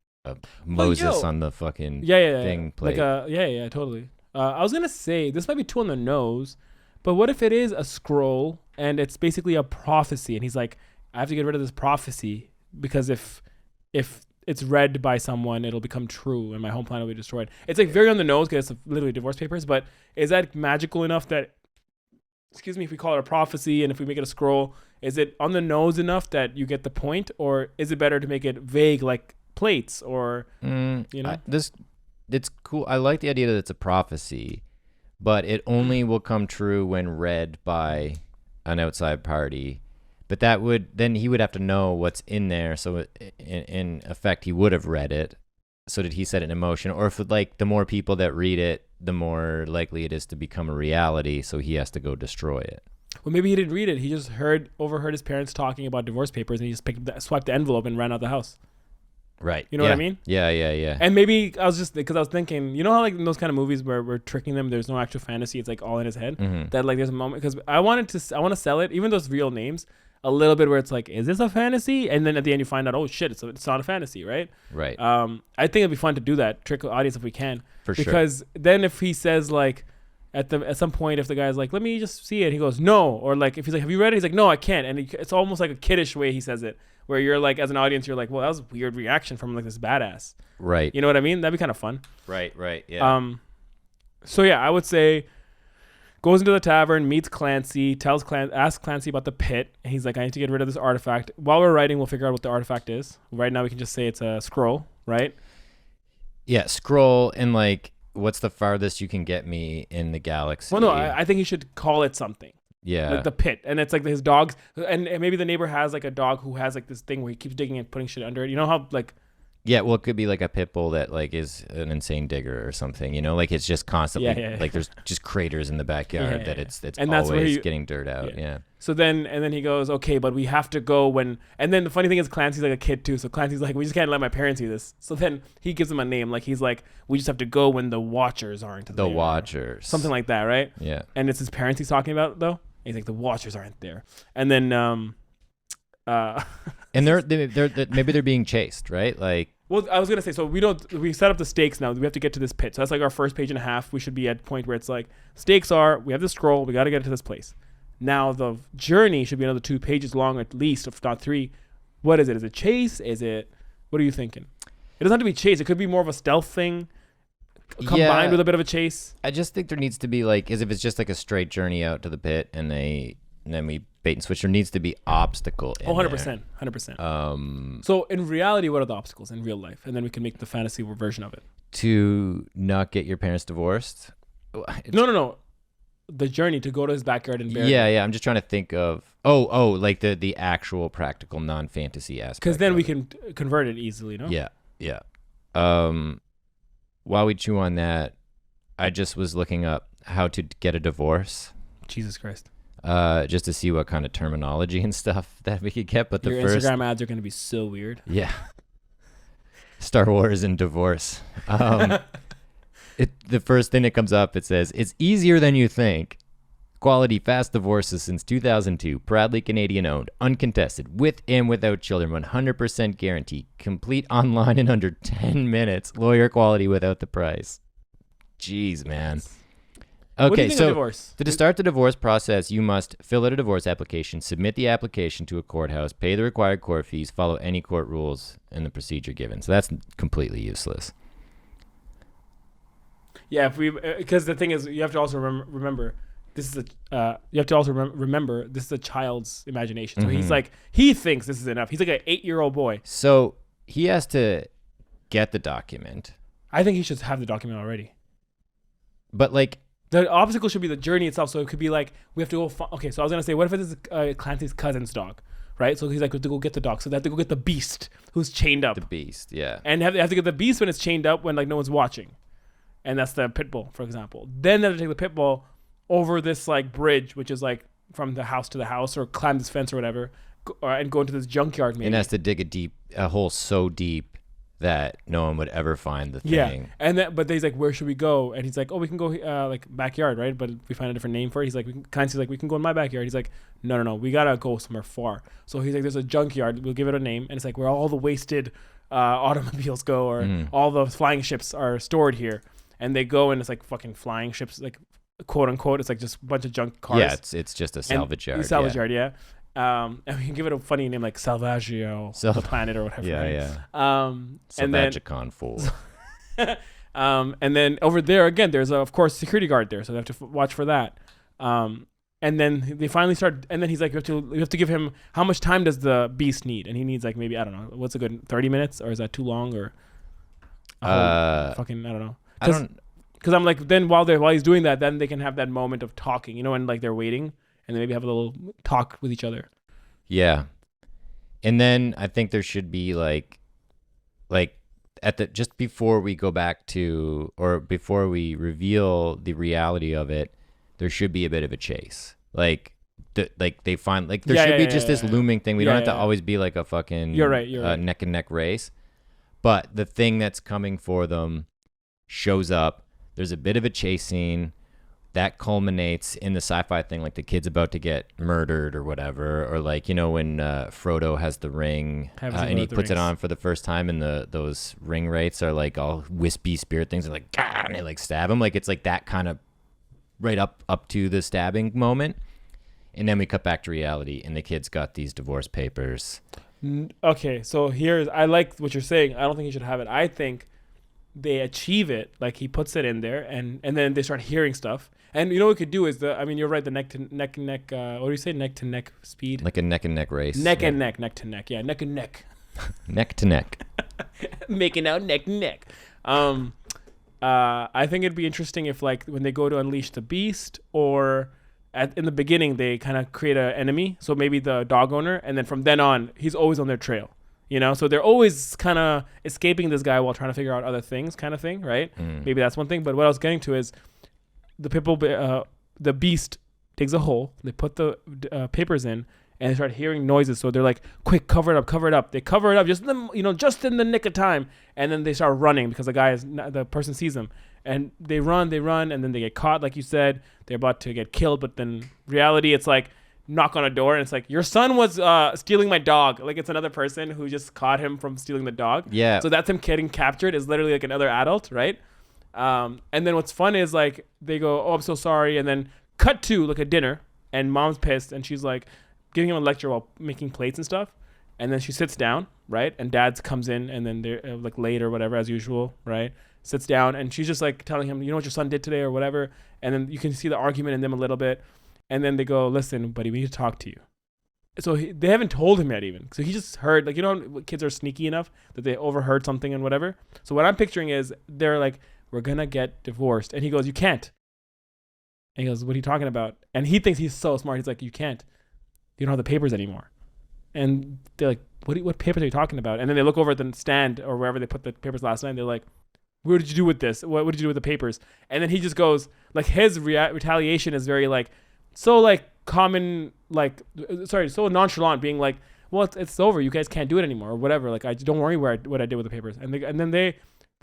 Moses on the fucking thing plate. Like totally. I was gonna say this might be too on the nose, but what if it is a scroll and it's basically a prophecy, and he's like, I have to get rid of this prophecy because if it's read by someone, it'll become true and my home planet will be destroyed. It's like very on the nose because it's literally divorce papers, but is that magical enough that, if we call it a prophecy and if we make it a scroll, is it on the nose enough that you get the point, or is it better to make it vague like plates or it's cool. I like the idea that it's a prophecy, but it only will come true when read by an outside party. But then he would have to know what's in there. So in effect, he would have read it. So did he set it in motion? Or if like the more people that read it, the more likely it is to become a reality. So he has to go destroy it. Well, maybe he didn't read it. He just overheard his parents talking about divorce papers, and he just swiped the envelope and ran out the house. Right. You know what I mean? Yeah. And maybe I was thinking, you know how like in those kind of movies where we're tricking them, there's no actual fantasy, it's like all in his head. Mm-hmm. That like there's a moment because I want to sell it, even though it's real names, a little bit where it's like, is this a fantasy? And then at the end you find out, oh shit, it's not a fantasy, right? Right. I think it'd be fun to do that, trick the audience if we can. For sure. Because then if he says like at some point if the guy's like, let me just see it, he goes no, or like if he's like, have you read it? He's like, no, I can't, and it's almost like a kiddish way he says it. Where you're like, as an audience, you're like, well, that was a weird reaction from like this badass. Right. You know what I mean? That'd be kind of fun. Right. Yeah. So yeah, I would say goes into the tavern, meets Clancy, asks Clancy about the pit. And he's like, I need to get rid of this artifact. While we're writing, we'll figure out what the artifact is. Right now, we can just say it's a scroll, right? Yeah, scroll and like, what's the farthest you can get me in the galaxy? Well, no, I think he should call it something. Yeah. Like the pit. And it's like his dogs. And maybe the neighbor has like a dog who has like this thing where he keeps digging and putting shit under it. You know how like... Yeah, well, it could be like a pit bull that like is an insane digger or something, you know, like it's just constantly like there's just craters in the backyard that it's and always that's where getting dirt out. Yeah. So then he goes, okay, but we have to go when, and then the funny thing is Clancy's like a kid too. So Clancy's like, we just can't let my parents see this. So then he gives him a name. Like he's like, we just have to go when the Watchers aren't there. The Watchers. Something like that, right? Yeah. And it's his parents he's talking about though. And he's like, the Watchers aren't there. And then, and they're maybe they're being chased, right? Like, well, I was gonna say, so we set up the stakes now. We have to get to this pit. So that's like our first page and a half. We should be at a point where it's like, stakes are, we have the scroll, we got to get to this place. Now the journey should be another 2 pages long at least, if not 3. What is it? Is it chase? What are you thinking? It doesn't have to be chase. It could be more of a stealth thing combined with a bit of a chase. I just think there needs to be like, as if it's just like a straight journey out to the pit and then we bait and switch, there needs to be obstacle in 100%. 100%. So in reality, what are the obstacles in real life? And then we can make the fantasy version of it. To not get your parents divorced? No. The journey to go to his backyard and bury him. Yeah. I'm just trying to think of, like the actual practical non-fantasy aspect. Because then we can convert it easily, no? Yeah. While we chew on that, I just was looking up how to get a divorce. Jesus Christ. Just to see what kind of terminology and stuff that we could get. But your Instagram ads are going to be so weird. Yeah. Star Wars and divorce. The first thing that comes up, it says, it's easier than you think. Quality fast divorces since 2002. Proudly Canadian owned. Uncontested. With and without children. 100% guarantee. Complete online in under 10 minutes. Lawyer quality without the price. Jeez, man. Okay, so to start the divorce process, you must fill out a divorce application, submit the application to a courthouse, pay the required court fees, follow any court rules and the procedure given. So that's completely useless. Yeah, because the thing is, you have to also remember this is remember this is a child's imagination. So he's like, he thinks this is enough. He's like an 8-year-old boy. So he has to get the document. I think he should have the document already. But like, the obstacle should be the journey itself. So it could be like, we have to go. Okay, so I was going to say, what if it is Clancy's cousin's dog, right? So he's like, we have to go get the dog. So they have to go get the beast who's chained up. The beast, yeah. And they have to get the beast when it's chained up when like no one's watching. And that's the pit bull, for example. Then they have to take the pit bull over this like bridge, which is like from the house to the house, or climb this fence or whatever, and go into this junkyard maybe. And has to dig a hole so deep that no one would ever find the thing. Yeah, and but he's like, where should we go? And he's like, oh, we can go like backyard, right? But we find a different name for it. He's like, Clancy's like, we can go in my backyard. He's like, no, we gotta go somewhere far. So he's like, there's a junkyard. We'll give it a name, and it's like where all the wasted automobiles go, or all the flying ships are stored here. And they go, and it's like fucking flying ships, like quote unquote. It's like just a bunch of junk cars. Yeah, it's just a salvage yard. Salvage yard, yeah. And we can give it a funny name like Salvage, the planet or whatever. Yeah. Salvagicon 4. And then over there again, there's of course security guard there, so they have to watch for that. And then they finally start, and then he's like, you have to give him, how much time does the beast need? And he needs like maybe, I don't know, what's a good 30 minutes, or is that too long, or a whole fucking, I don't know. Because I'm like, then while he's doing that, then they can have that moment of talking, and like they're waiting, and then maybe have a little talk with each other. Yeah. And then I think there should be like at the just before we go back to, or before we reveal the reality of it, there should be a bit of a chase. Like they find, like there should be just this looming thing. We don't have to always be like a fucking you're right. Neck and neck race. But the thing that's coming for them shows up. There's a bit of a chase scene that culminates in the sci-fi thing, like the kid's about to get murdered or whatever, or like, when Frodo has the ring and he puts it on for the first time, and those ring wraiths are like all wispy spirit things, and like, and they like stab him. Like it's like that kind of right up to the stabbing moment, and then we cut back to reality, and the kid's got these divorce papers. Okay, so I like what you're saying. I don't think he should have it. I think they achieve it, like he puts it in there, and then they start hearing stuff. And what we could do is you're right, the neck to neck, what do you say, neck to neck speed? Like a neck and neck race. Neck to neck. Yeah, neck and neck. Neck to neck. Making out neck and neck. I think it'd be interesting if, like, when they go to unleash the beast, or in the beginning they kind of create an enemy, so maybe the dog owner, and then from then on he's always on their trail. So they're always kind of escaping this guy while trying to figure out other things, kind of thing, right? Maybe that's one thing. But what I was getting to is the beast digs a hole. They put the papers in, and they start hearing noises. So they're like, "Quick, cover it up!" They cover it up just in the nick of time, and then they start running because the person sees them, and they run, and then they get caught. Like you said, they're about to get killed, but then reality, it's like, knock on a door, and it's like, your son was stealing my dog. Like, it's another person who just caught him from stealing the dog. Yeah. So that's him getting captured, is literally like another adult, right? And then what's fun is, like, they go, "Oh, I'm so sorry," and then cut to like a dinner, and mom's pissed, and she's like giving him a lecture while making plates and stuff, and then she sits down, right? And dad's comes in, and then they're like late or whatever, as usual, right? Sits down, and she's just like telling him, "You know what your son did today," or whatever, and then you can see the argument in them a little bit. And then they go, "Listen, buddy, we need to talk to you." So they haven't told him yet even. So he just heard, like, kids are sneaky enough that they overheard something and whatever. So what I'm picturing is they're like, "We're going to get divorced." And he goes, "You can't." And he goes, "What are you talking about?" And he thinks he's so smart. He's like, "You can't. You don't have the papers anymore." And they're like, what papers are you talking about? And then they look over at the stand or wherever they put the papers last night. And they're like, "What did you do with this? What did you do with the papers?" And then he just goes, like, his retaliation is very, like, so, like, common, like, so nonchalant, being like, "Well, it's over. You guys can't do it anymore," or whatever. Like, don't worry what I did with the papers. And then they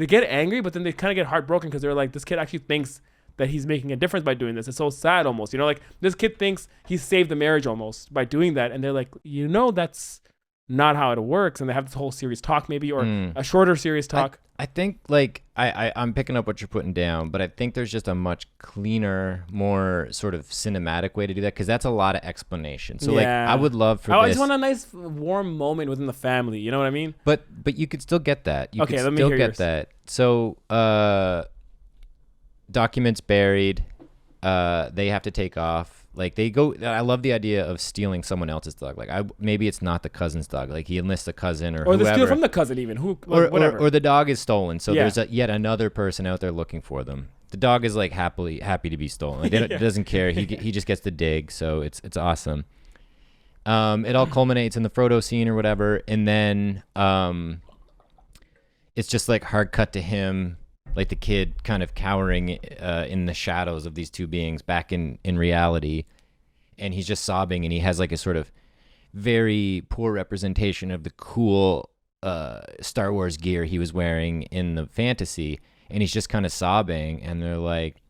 get angry, but then they kind of get heartbroken because they're like, this kid actually thinks that he's making a difference by doing this. It's so sad almost. Like, this kid thinks he saved the marriage almost by doing that. And they're like, that's not how it works. And they have this whole serious talk, maybe, or a shorter serious talk. I think, like, I'm picking up what you're putting down, but I think there's just a much cleaner, more sort of cinematic way to do that, because that's a lot of explanation. So, like, I would love for I just want a nice, warm moment within the family. You know what I mean? But you could still get that. You okay, could let me still hear get yours. that. So, documents buried. They have to take off. Like, they go. I love the idea of stealing someone else's dog. Like, maybe it's not the cousin's dog. Like, he enlists a cousin or whoever. They steal from the cousin, even whatever. Or the dog is stolen. So there's yet another person out there looking for them. The dog is like happy to be stolen. Like, it doesn't care. He just gets to dig. So it's awesome. It all culminates in the Frodo scene or whatever, and then it's just like hard cut to him, like the kid kind of cowering in the shadows of these two beings back in reality. And he's just sobbing, and he has like a sort of very poor representation of the cool Star Wars gear he was wearing in the fantasy. And he's just kind of sobbing, and they're like,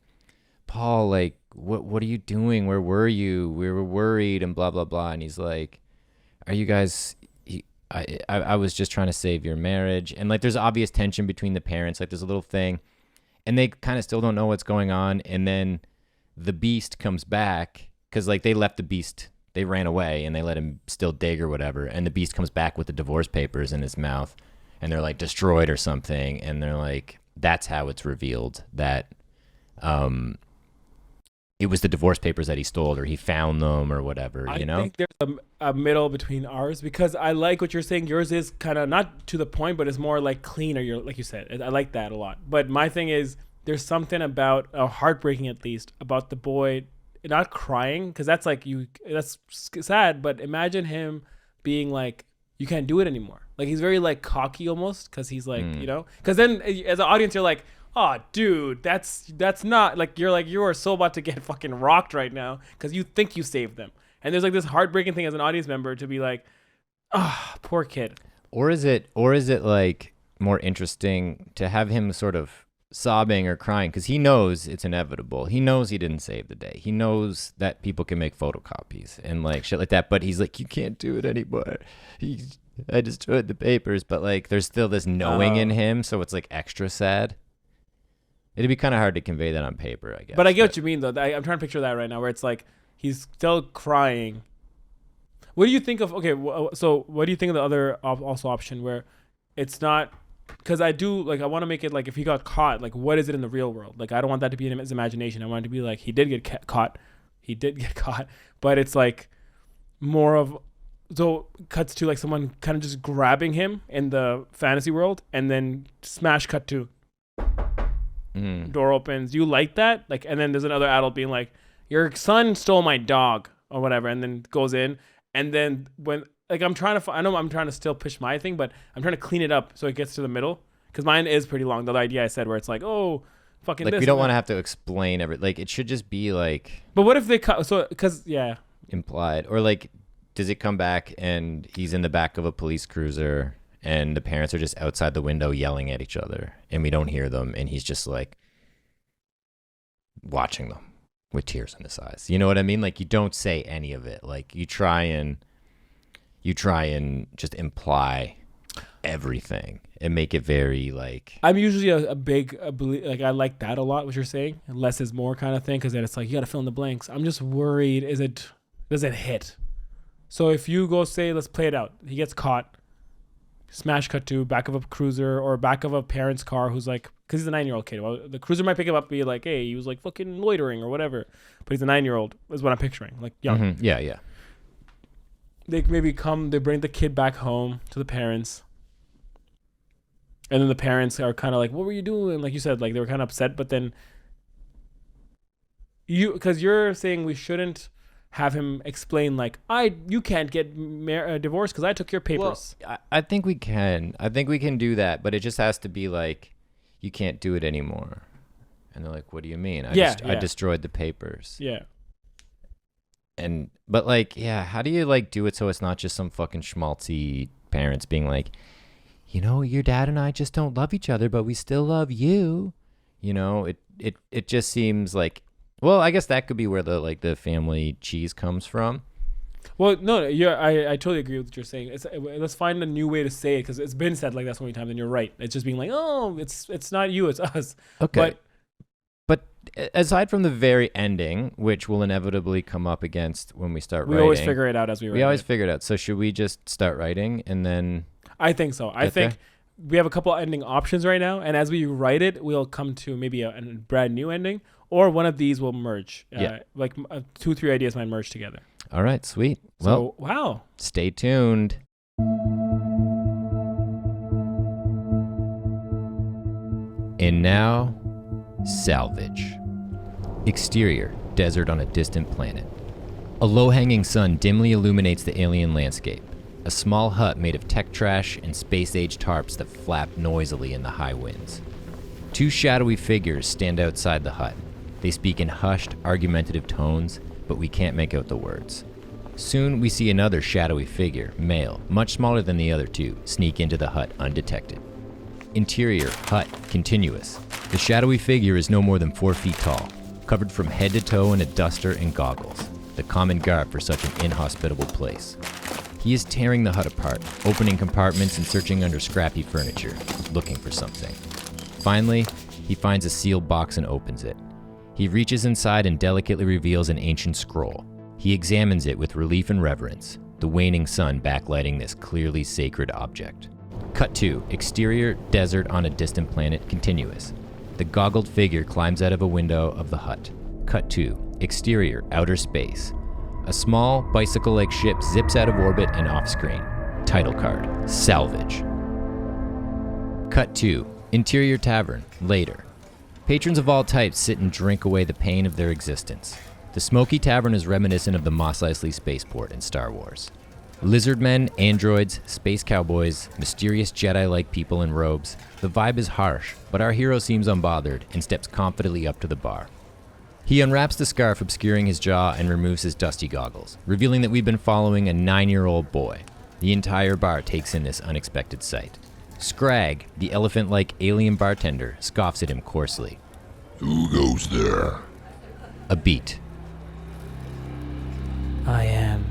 "Paul, like, what are you doing? Where were you? We were worried," and blah, blah, blah. And he's like, "Are you guys... I was just trying to save your marriage." And, like, there's obvious tension between the parents. Like, there's a little thing, and they kind of still don't know what's going on. And then the beast comes back, because, like, they left the beast, they ran away, and they let him still dig or whatever. And the beast comes back with the divorce papers in his mouth, and they're like destroyed or something. And they're like, that's how it's revealed that it was the divorce papers that he stole or he found them or whatever, I you know? think there's a middle between ours because I like what you're saying. Yours is kind of not to the point, but it's more like cleaner. You're like you said. I like that a lot. But my thing is, there's something about heartbreaking, at least, about the boy not crying because that's like that's sad. But imagine him being like, you can't do it anymore. Like he's very like cocky almost because he's like, you know, because then as an audience you're like, oh dude, that's not like you are so about to get fucking rocked right now because you think you saved them. And there's like this heartbreaking thing as an audience member to be like, ah, poor kid. Or is it like more interesting to have him sort of sobbing or crying because he knows it's inevitable. He knows he didn't save the day. He knows that people can make photocopies and like shit like that. But he's like, you can't do it anymore. I destroyed the papers. But like, there's still this knowing in him, so it's like extra sad. It'd be kind of hard to convey that on paper, I guess. But I get what you mean though. I'm trying to picture that right now, where it's like he's still crying. What do you think of? Okay, so what do you think of the other also option where it's not? Because I want to make it like if he got caught, like what is it in the real world? Like I don't want that to be in his imagination. I want it to be like he did get caught. He did get caught. But it's like more of, so cuts to like someone kind of just grabbing him in the fantasy world and then smash cut to door opens. You like that? Like, and then there's another adult being like, your son stole my dog or whatever. And then goes in. And then when, like I'm trying to, I know I'm trying to still push my thing, but I'm trying to clean it up so it gets to the middle. Because mine is pretty long. The other idea I said where it's like, oh, fucking like this. we don't want to have to explain like it should just be like. But what if they cut? So, because, yeah. Implied. Or like, does it come back and he's in the back of a police cruiser and the parents are just outside the window yelling at each other and we don't hear them and he's just like watching them with tears in his eyes. You know what I mean? Like you don't say any of it. Like you try and just imply everything and make it very like. I'm usually a big like I like that a lot, what you're saying, less is more kind of thing, because then it's like you got to fill in the blanks. I'm just worried, does it hit? So if you go say, let's play it out, he gets caught, smash cut to back of a cruiser or back of a parent's car who's like, because he's a 9-year-old kid, well, the cruiser might pick him up and be like, hey, he was like fucking loitering or whatever, but he's a 9-year-old is what I'm picturing, like young. Mm-hmm. Yeah They maybe they bring the kid back home to the parents. And then the parents are kind of like, what were you doing? Like you said, like they were kind of upset. But then because you're saying we shouldn't have him explain like, you can't get divorced because I took your papers. Well, I think we can. I think we can do that. But it just has to be like, you can't do it anymore. And they're like, what do you mean? I destroyed the papers. Yeah. But like, yeah, how do you like do it so it's not just some fucking schmaltzy parents being like, you know, your dad and I just don't love each other, but we still love you. You know, it just seems like, well, I guess that could be where the family cheese comes from. Well, no, I totally agree with what you're saying. Let's find a new way to say it because it's been said like that so many times, and you're right. It's just being like, oh, it's not you, it's us. Okay. But aside from the very ending, which will inevitably come up against when we start writing. We always figure it out as we write. We always figure it out. So should we just start writing and then? I think so. I think we have a couple ending options right now. And as we write it, we'll come to maybe a brand new ending or one of these will merge. Like 2-3 ideas might merge together. All right, sweet. So, wow. Stay tuned. And now, Salvage. Exterior, desert on a distant planet. A low-hanging sun dimly illuminates the alien landscape. A small hut made of tech trash and space-age tarps that flap noisily in the high winds. Two shadowy figures stand outside the hut. They speak in hushed, argumentative tones, but we can't make out the words. Soon we see another shadowy figure, male, much smaller than the other two, sneak into the hut undetected. Interior, hut, continuous. The shadowy figure is no more than 4 feet tall, covered from head to toe in a duster and goggles, the common garb for such an inhospitable place. He is tearing the hut apart, opening compartments and searching under scrappy furniture, looking for something. Finally, he finds a sealed box and opens it. He reaches inside and delicately reveals an ancient scroll. He examines it with relief and reverence, the waning sun backlighting this clearly sacred object. Cut to, exterior, desert on a distant planet, continuous. The goggled figure climbs out of a window of the hut. Cut to, exterior, outer space. A small, bicycle-like ship zips out of orbit and off-screen. Title card, Salvage. Cut 2, interior tavern, later. Patrons of all types sit and drink away the pain of their existence. The smoky tavern is reminiscent of the Mos Eisley spaceport in Star Wars. Lizardmen, androids, space cowboys, mysterious Jedi-like people in robes. The vibe is harsh, but our hero seems unbothered and steps confidently up to the bar. He unwraps the scarf obscuring his jaw and removes his dusty goggles, revealing that we've been following a 9-year-old boy. The entire bar takes in this unexpected sight. Scrag, the elephant-like alien bartender, scoffs at him coarsely. Who goes there? A beat. I am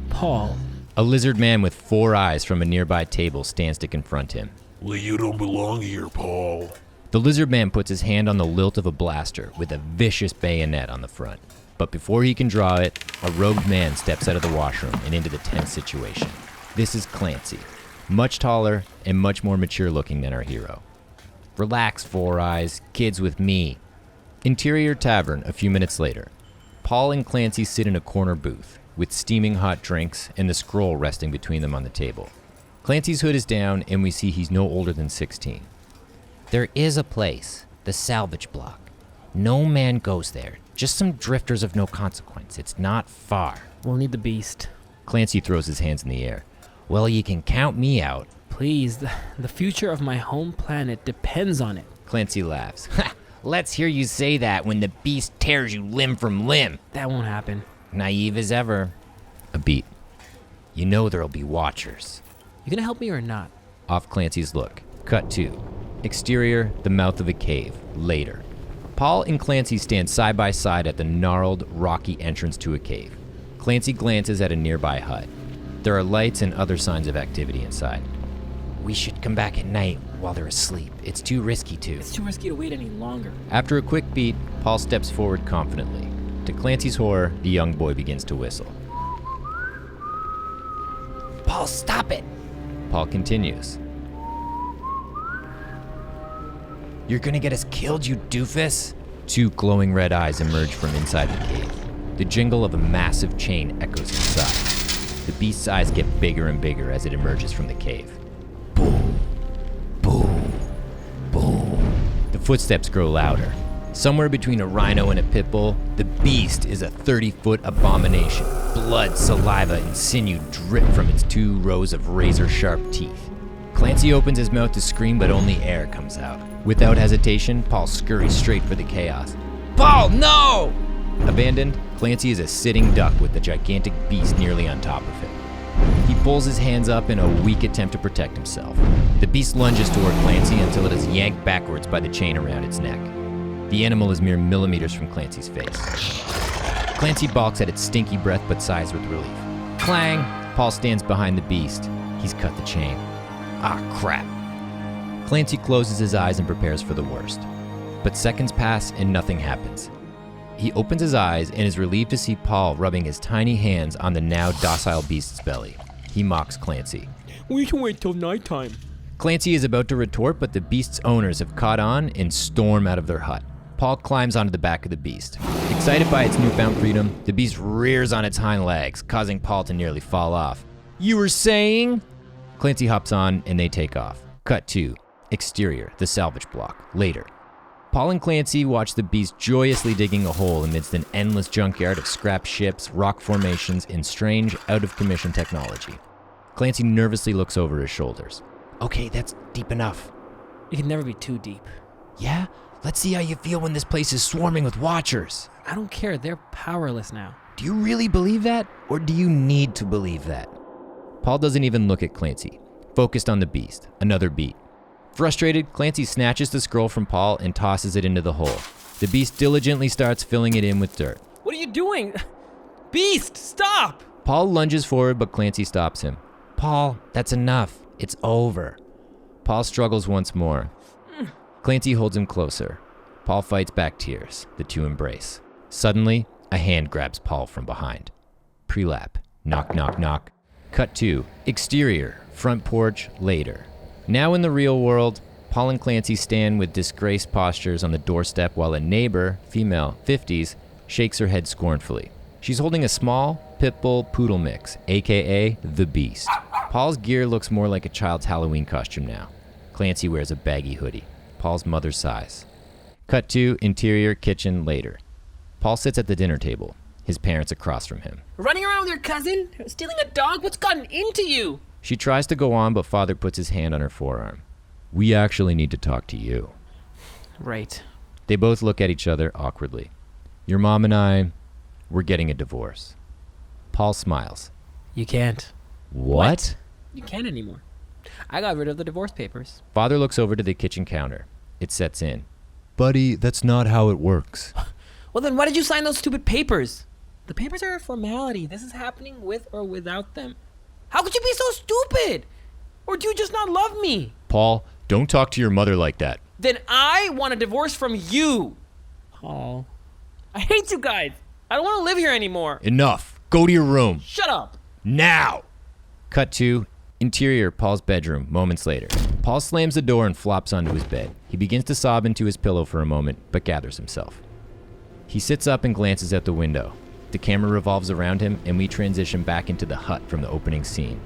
Paul. A lizard man with 4 eyes from a nearby table stands to confront him. Well, you don't belong here, Paul. The lizard man puts his hand on the lilt of a blaster with a vicious bayonet on the front. But before he can draw it, a robed man steps out of the washroom and into the tense situation. This is Clancy, much taller and much more mature looking than our hero. Relax, 4 eyes, kids with me. Interior tavern a few minutes later. Paul and Clancy sit in a corner booth, with steaming hot drinks and the scroll resting between them on the table. Clancy's hood is down and we see he's no older than 16. There is a place, the Salvage block. No man goes there, just some drifters of no consequence. It's not far. We'll need the beast. Clancy throws his hands in the air. Well, you can count me out. Please, the future of my home planet depends on it. Clancy laughs. Ha! Let's hear you say that when the beast tears you limb from limb. That won't happen. Naive as ever. A beat. You know there'll be watchers. You gonna help me or not? Off Clancy's look. Cut 2. Exterior, the mouth of a cave. Later. Paul and Clancy stand side by side at the gnarled, rocky entrance to a cave. Clancy glances at a nearby hut. There are lights and other signs of activity inside. We should come back at night while they're asleep. It's too risky to. It's too risky to wait any longer. After a quick beat, Paul steps forward confidently. To Clancy's horror, the young boy begins to whistle. Paul, stop it! Paul continues. You're gonna get us killed, you doofus! 2 glowing red eyes emerge from inside the cave. The jingle of a massive chain echoes inside. The beast's eyes get bigger and bigger as it emerges from the cave. Boom, boom, boom. The footsteps grow louder. Somewhere between a rhino and a pit bull, the beast is a 30-foot abomination. Blood, saliva, and sinew drip from its 2 rows of razor-sharp teeth. Clancy opens his mouth to scream, but only air comes out. Without hesitation, Paul scurries straight for the chaos. Paul, no! Abandoned, Clancy is a sitting duck with the gigantic beast nearly on top of him. He pulls his hands up in a weak attempt to protect himself. The beast lunges toward Clancy until it is yanked backwards by the chain around its neck. The animal is mere millimeters from Clancy's face. Clancy balks at its stinky breath but sighs with relief. Clang! Paul stands behind the beast. He's cut the chain. Ah, crap. Clancy closes his eyes and prepares for the worst. But seconds pass and nothing happens. He opens his eyes and is relieved to see Paul rubbing his tiny hands on the now docile beast's belly. He mocks Clancy. We can wait till nighttime. Clancy is about to retort, but the beast's owners have caught on and storm out of their hut. Paul climbs onto the back of the beast. Excited by its newfound freedom, the beast rears on its hind legs, causing Paul to nearly fall off. You were saying? Clancy hops on and they take off. Cut 2. Exterior, the salvage block. Later. Paul and Clancy watch the beast joyously digging a hole amidst an endless junkyard of scrap ships, rock formations, and strange, out-of-commission technology. Clancy nervously looks over his shoulders. Okay, that's deep enough. It can never be too deep. Yeah? Let's see how you feel when this place is swarming with watchers. I don't care. They're powerless now. Do you really believe that? Or do you need to believe that? Paul doesn't even look at Clancy, focused on the beast. Another beat. Frustrated, Clancy snatches the scroll from Paul and tosses it into the hole. The beast diligently starts filling it in with dirt. What are you doing? Beast, stop! Paul lunges forward, but Clancy stops him. Paul, that's enough. It's over. Paul struggles once more. Clancy holds him closer. Paul fights back tears. The 2 embrace. Suddenly, a hand grabs Paul from behind. Prelap. Knock, knock, knock. Cut 2. Exterior. Front porch. Later. Now in the real world, Paul and Clancy stand with disgraced postures on the doorstep while a neighbor, female, 50s, shakes her head scornfully. She's holding a small pit bull poodle mix, aka the Beast. Paul's gear looks more like a child's Halloween costume now. Clancy wears a baggy hoodie, Paul's mother's size. Cut to interior kitchen later. Paul sits at the dinner table, his parents across from him. Running around with your cousin? Stealing a dog? What's gotten into you? She tries to go on, but father puts his hand on her forearm. We actually need to talk to you. Right. They both look at each other awkwardly. Your mom and I, we're getting a divorce. Paul smiles. You can't. What? You can't anymore. I got rid of the divorce papers. Father looks over to the kitchen counter. It sets in. Buddy, that's not how it works. Well, then why did you sign those stupid papers? The papers are a formality. This is happening with or without them. How could you be so stupid? Or do you just not love me? Paul, don't talk to your mother like that. Then I want a divorce from you. Oh. I hate you guys. I don't want to live here anymore. Enough. Go to your room. Shut up. Now. Cut to interior Paul's bedroom moments later. Paul slams the door and flops onto his bed. He begins to sob into his pillow for a moment, but gathers himself. He sits up and glances out the window. The camera revolves around him, and we transition back into the hut from the opening scene.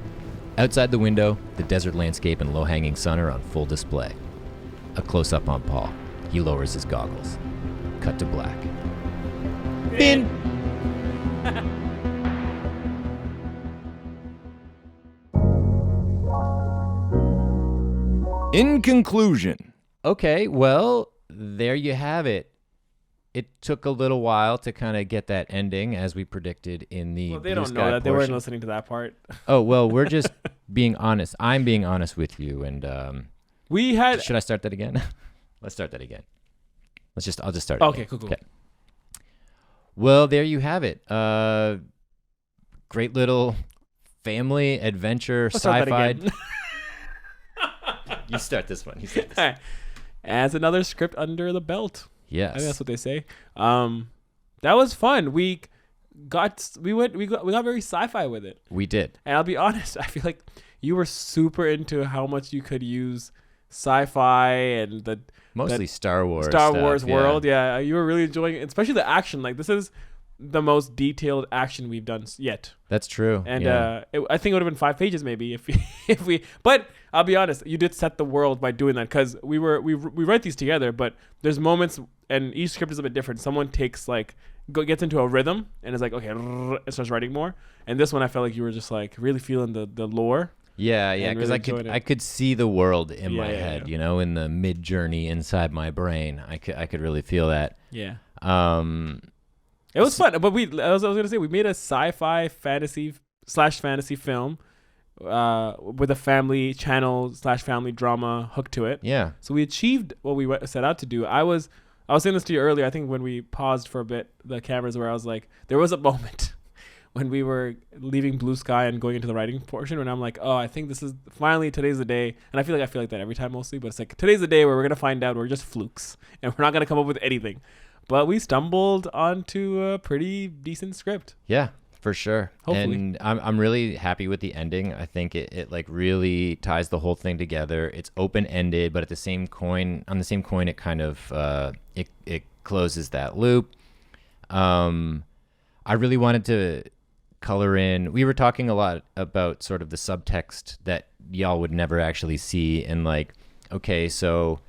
Outside the window, the desert landscape and low-hanging sun are on full display. A close-up on Paul. He lowers his goggles. Cut to black. Bin! In conclusion. Okay, well, there you have it. It took a little while to kind of get that ending, as we predicted in the Well, they Blue don't Sky know that. They weren't portion. listening to that part. Oh, well, we're just being honest. I'm being honest with you, and We had... should I start that again? Let's start that again. I'll just start it Okay, again. cool. Okay. Well, there you have it. Great little family adventure Let's start that sci-fi. again. You start this one. All right. As another script under the belt. Yes. I think that's what they say. That was fun. We got very sci-fi with it. We did. And I'll be honest, I feel like you were super into how much you could use sci-fi and the Mostly Star Wars Star stuff, Wars yeah. world. Yeah, you were really enjoying it, especially the action. Like, this is the most detailed action we've done yet. That's true. And yeah. I think it would have been 5 pages maybe if we. But I'll be honest, you did set the world by doing that, because we write these together. But there's moments, and each script is a bit different. Someone takes gets into a rhythm and is like, okay, it starts writing more. And this one, I felt like you were just like really feeling the lore. Yeah, and because really I could see the world in my head, yeah. you know, in the mid journey inside my brain. I could really feel that. Yeah. It It was fun, but I was gonna say, we made a sci-fi fantasy film with a family channel / family drama hook to it. Yeah. So we achieved what we set out to do. I was saying this to you earlier. I think when we paused for a bit, the cameras, where I was like, there was a moment when we were leaving Blue Sky and going into the writing portion, when I'm like, oh, I think this is finally, today's the day. And I feel like that every time mostly, but it's like, today's the day where we're gonna find out we're just flukes and we're not gonna come up with anything. But we stumbled onto a pretty decent script. Yeah, for sure. Hopefully. And I'm really happy with the ending. I think it like really ties the whole thing together. It's open ended, but on the same coin, it kind of it closes that loop. I really wanted to color in. We were talking a lot about sort of the subtext that y'all would never actually see, and like, okay, so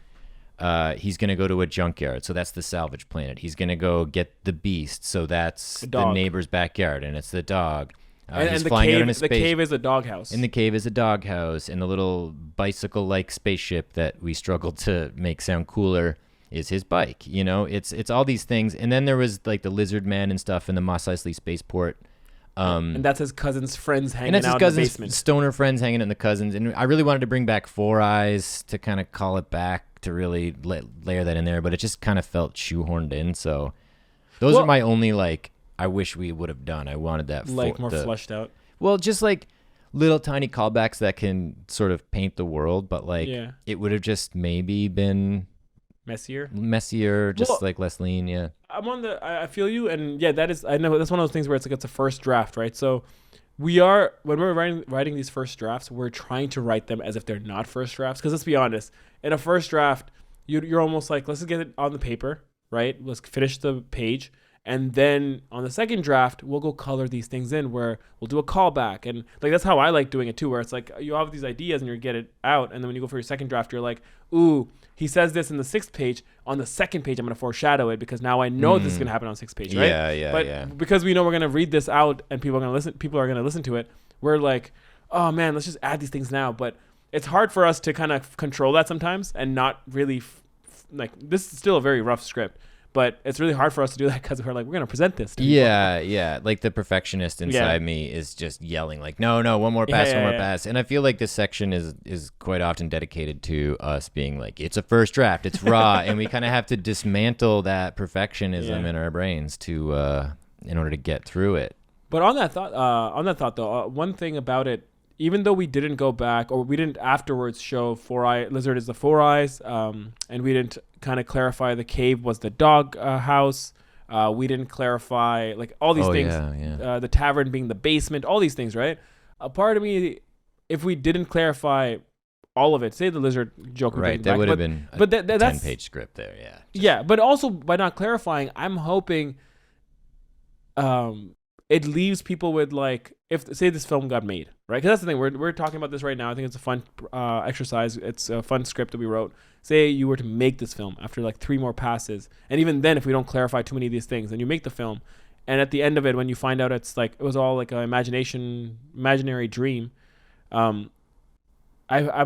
he's gonna go to a junkyard, so that's the salvage planet. He's gonna go get the beast, so that's the neighbor's backyard, and it's the dog. He's and flying out in a space. the cave is a doghouse. And the cave is a doghouse, and the little bicycle-like spaceship that we struggled to make sound cooler is his bike. You know, it's all these things. And then there was like the lizard man and stuff in the Mos Eisley spaceport. And that's his cousin's friends hanging And that's his out in the cousin's basement. stoner friends hanging out in the cousins. And I really wanted to bring back Four Eyes to kind of call it back, to really layer that in there. But it just kind of felt shoehorned in. So those are my only, like, I wish we would have done. I wanted that. More fleshed out. Well, just like little tiny callbacks that can sort of paint the world. But like, it would have just maybe been messier, just like less lean. Yeah. I feel you, and yeah, I know that's one of those things where it's a first draft, right? So when we're writing these first drafts, we're trying to write them as if they're not first drafts, because let's be honest, in a first draft, you're almost like, let's just get it on the paper, right? Let's finish the page. And then on the second draft, we'll go color these things in where we'll do a callback. And like, that's how I like doing it too, where it's like you have these ideas and you get it out. And then when you go for your second draft, you're like, ooh, he says this in the 6th page. On the second page, I'm going to foreshadow it because now I know this is going to happen on 6th page, right? But because we know we're going to read this out and people are going to listen to it, we're like, oh man, let's just add these things now. But it's hard for us to kind of control that sometimes and not really like, this is still a very rough script. But it's really hard for us to do that because we're like, we're going to present this to people. Yeah. Like the perfectionist inside me is just yelling like, no, one more pass, one more pass. And I feel like this section is quite often dedicated to us being like, it's a first draft, it's raw. And we kind of have to dismantle that perfectionism in our brains to in order to get through it. But on that thought though, one thing about it, even though we didn't go back or we didn't afterwards show lizard is the 4 eyes, and we didn't kind of clarify the cave was the dog house. We didn't clarify like all these things, the tavern being the basement, all these things, right? A part of me, if we didn't clarify all of it, say the lizard joke, right? That would have been a 10-page script there, But also by not clarifying, I'm hoping it leaves people with like, if say this film got made, right? Because that's the thing, we're talking about this right now. I think it's a fun exercise. It's a fun script that we wrote. Say you were to make this film after like 3 more passes, and even then, if we don't clarify too many of these things, then you make the film, and at the end of it, when you find out it's like it was all like an imaginary dream, I'm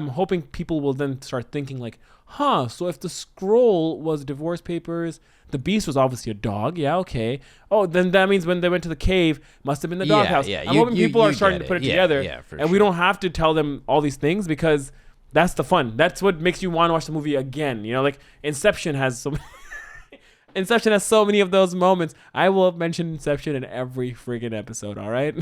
hoping people will then start thinking like, so if the scroll was divorce papers, the beast was obviously a dog. Yeah, okay. Oh, then that means when they went to the cave, must have been the doghouse. Yeah. I'm hoping people are starting to put it together. And we don't have to tell them all these things because that's the fun. That's what makes you want to watch the movie again. You know, like Inception has so many of those moments. I will mention Inception in every friggin' episode, all right?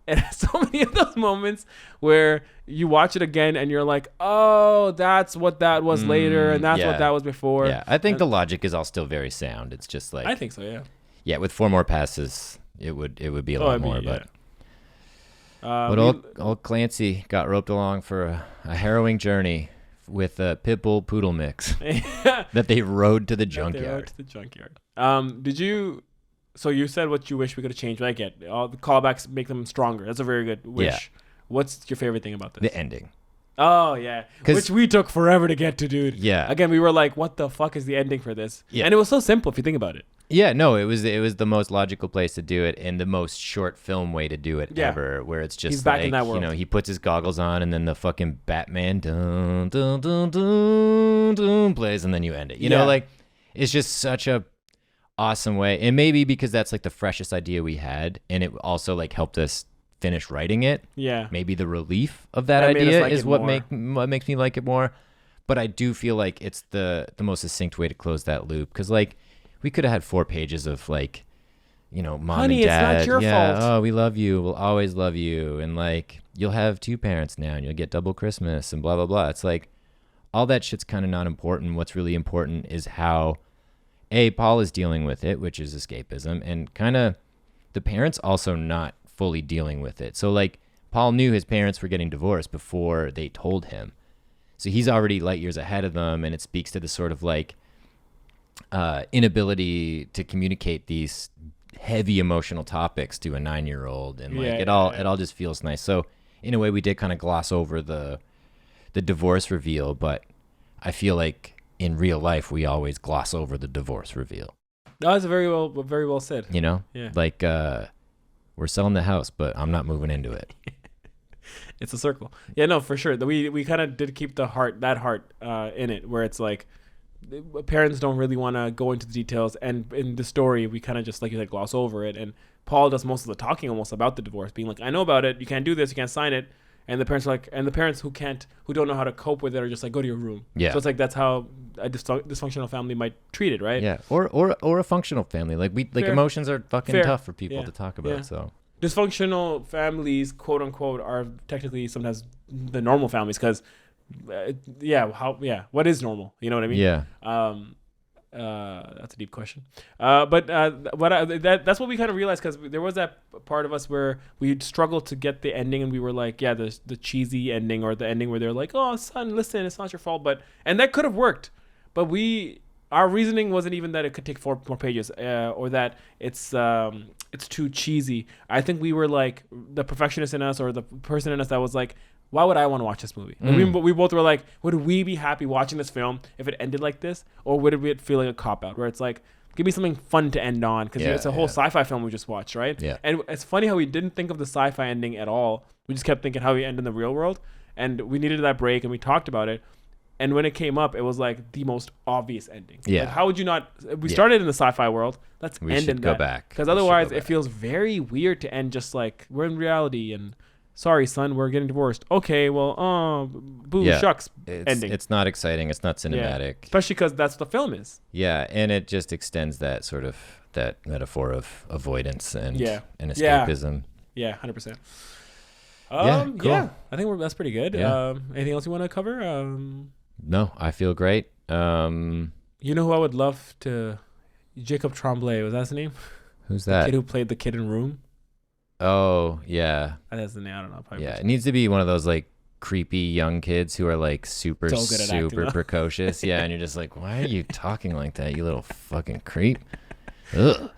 It has so many of those moments where you watch it again and you're like, oh, that's what that was later, and that's what that was before. Yeah, I think the logic is all still very sound. It's just like, I think so, yeah. Yeah, with 4 more passes, it would be a lot more. But old Clancy got roped along for a harrowing journey with a Pitbull Poodle mix that they rode to the junkyard. So you said what you wish we could have changed. But I get all the callbacks make them stronger. That's a very good wish. Yeah. What's your favorite thing about this? The ending. Oh yeah, which we took forever to get to, dude. Yeah. Again, we were like, "What the fuck is the ending for this?" Yeah. And it was so simple if you think about it. Yeah. No, it was the most logical place to do it and the most short film way to do it ever. Where it's just he's back in that world. You know, he puts his goggles on and then the fucking Batman dun dun dun dun dun plays and then you end it. You know, like it's just such a awesome way, and maybe because that's like the freshest idea we had, and it also like helped us finish writing it. Yeah, maybe the relief of that idea is what makes me like it more. But I do feel like it's the most succinct way to close that loop, because like we could have had 4 pages of like, you know, mom honey, and dad. it's not your fault. Oh, we love you. We'll always love you, and like you'll have 2 parents now, and you'll get double Christmas, and blah blah blah. It's like all that shit's kind of not important. What's really important is how Paul is dealing with it, which is escapism, and kind of the parents also not fully dealing with it. So like Paul knew his parents were getting divorced before they told him. So he's already light years ahead of them, and it speaks to the sort of like inability to communicate these heavy emotional topics to a 9-year-old, and like it all just feels nice. So in a way we did kind of gloss over the divorce reveal, but I feel like in real life, we always gloss over the divorce reveal. No, that's very well said. You know, like we're selling the house, but I'm not moving into it. It's a circle. Yeah, no, for sure. We kind of did keep that heart in it, where it's like parents don't really want to go into the details, and in the story, we kind of just, like you said, gloss over it. And Paul does most of the talking almost about the divorce, being like, "I know about it. You can't do this. You can't sign it." And the parents are like, and the parents who don't know how to cope with it are just like, go to your room. Yeah. So it's like that's how a dysfunctional family might treat it, right? Yeah. Or a functional family. Like Fair. Emotions are fucking Fair. tough for people to talk about. So dysfunctional families, quote unquote, are technically sometimes the normal families because, what is normal? You know what I mean? Yeah. That's a deep question. That's what we kind of realized, because there was that part of us where we struggled to get the ending, and we were like, yeah, the cheesy ending, or the ending where they're like, oh, son, listen, it's not your fault, and that could have worked, but our reasoning wasn't even that it could take 4 more pages, or that it's too cheesy. I think we were like the perfectionist in us, or the person in us that was like, why would I want to watch this movie? And we both were like, would we be happy watching this film if it ended like this? Or would it feel like a cop-out where it's like, give me something fun to end on, because it's a whole sci-fi film we just watched, right? Yeah. And it's funny how we didn't think of the sci-fi ending at all. We just kept thinking how we end in the real world. And we needed that break, and we talked about it. And when it came up, it was like the most obvious ending. Yeah. Like, how would you not? We started in the sci-fi world. Let's We end should in go that. back. Because We should otherwise, go it back. feels very weird to end just like, we're in reality, and sorry, son, we're getting divorced. Okay, well, boo, shucks, ending. It's not exciting. It's not cinematic. Especially because that's what the film is. Yeah, and it just extends that sort of that metaphor of avoidance and escapism. Yeah, 100%. Cool. Yeah, I think that's pretty good. Yeah. Anything else you want to cover? No, I feel great. You know who I would love to? Jacob Tremblay, was that his name? Who's The that? kid who played the kid in Room. Oh, yeah. That's the name. I don't know. Probably Yeah, it needs to be one of those like creepy young kids who are like super So good at acting, though. precocious. Yeah, and you're just like, why are you talking like that, you little fucking creep? Ugh.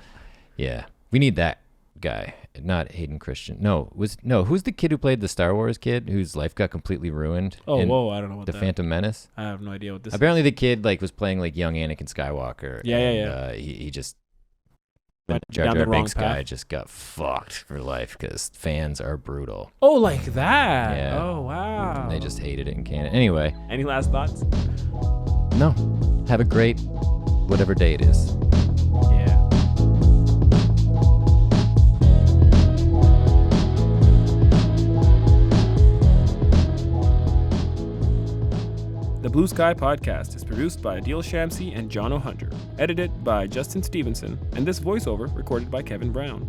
Yeah, we need that guy, not Hayden Christian. Who's the kid who played the Star Wars kid whose life got completely ruined? Oh, in whoa! I don't know what The that. Phantom Menace. I have no idea what this. Apparently, the kid like was playing like young Anakin Skywalker. Yeah. He just Went Jar down the Jar wrong Binks guy path. just got fucked for life because fans are brutal. Oh, like that. Yeah. Oh, wow. They just hated it in canon. Anyway, Any last thoughts? no. Have a great whatever day it is. Yeah. The Blue Sky Podcast is produced by Adeel Shamsi and Jono Hunter, edited by Justin Stevenson, and this voiceover recorded by Kevin Brown.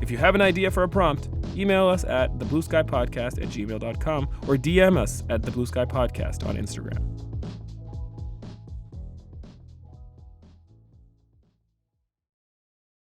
If you have an idea for a prompt, email us at theblueskypodcast@gmail.com or DM us at theblueskypodcast on Instagram.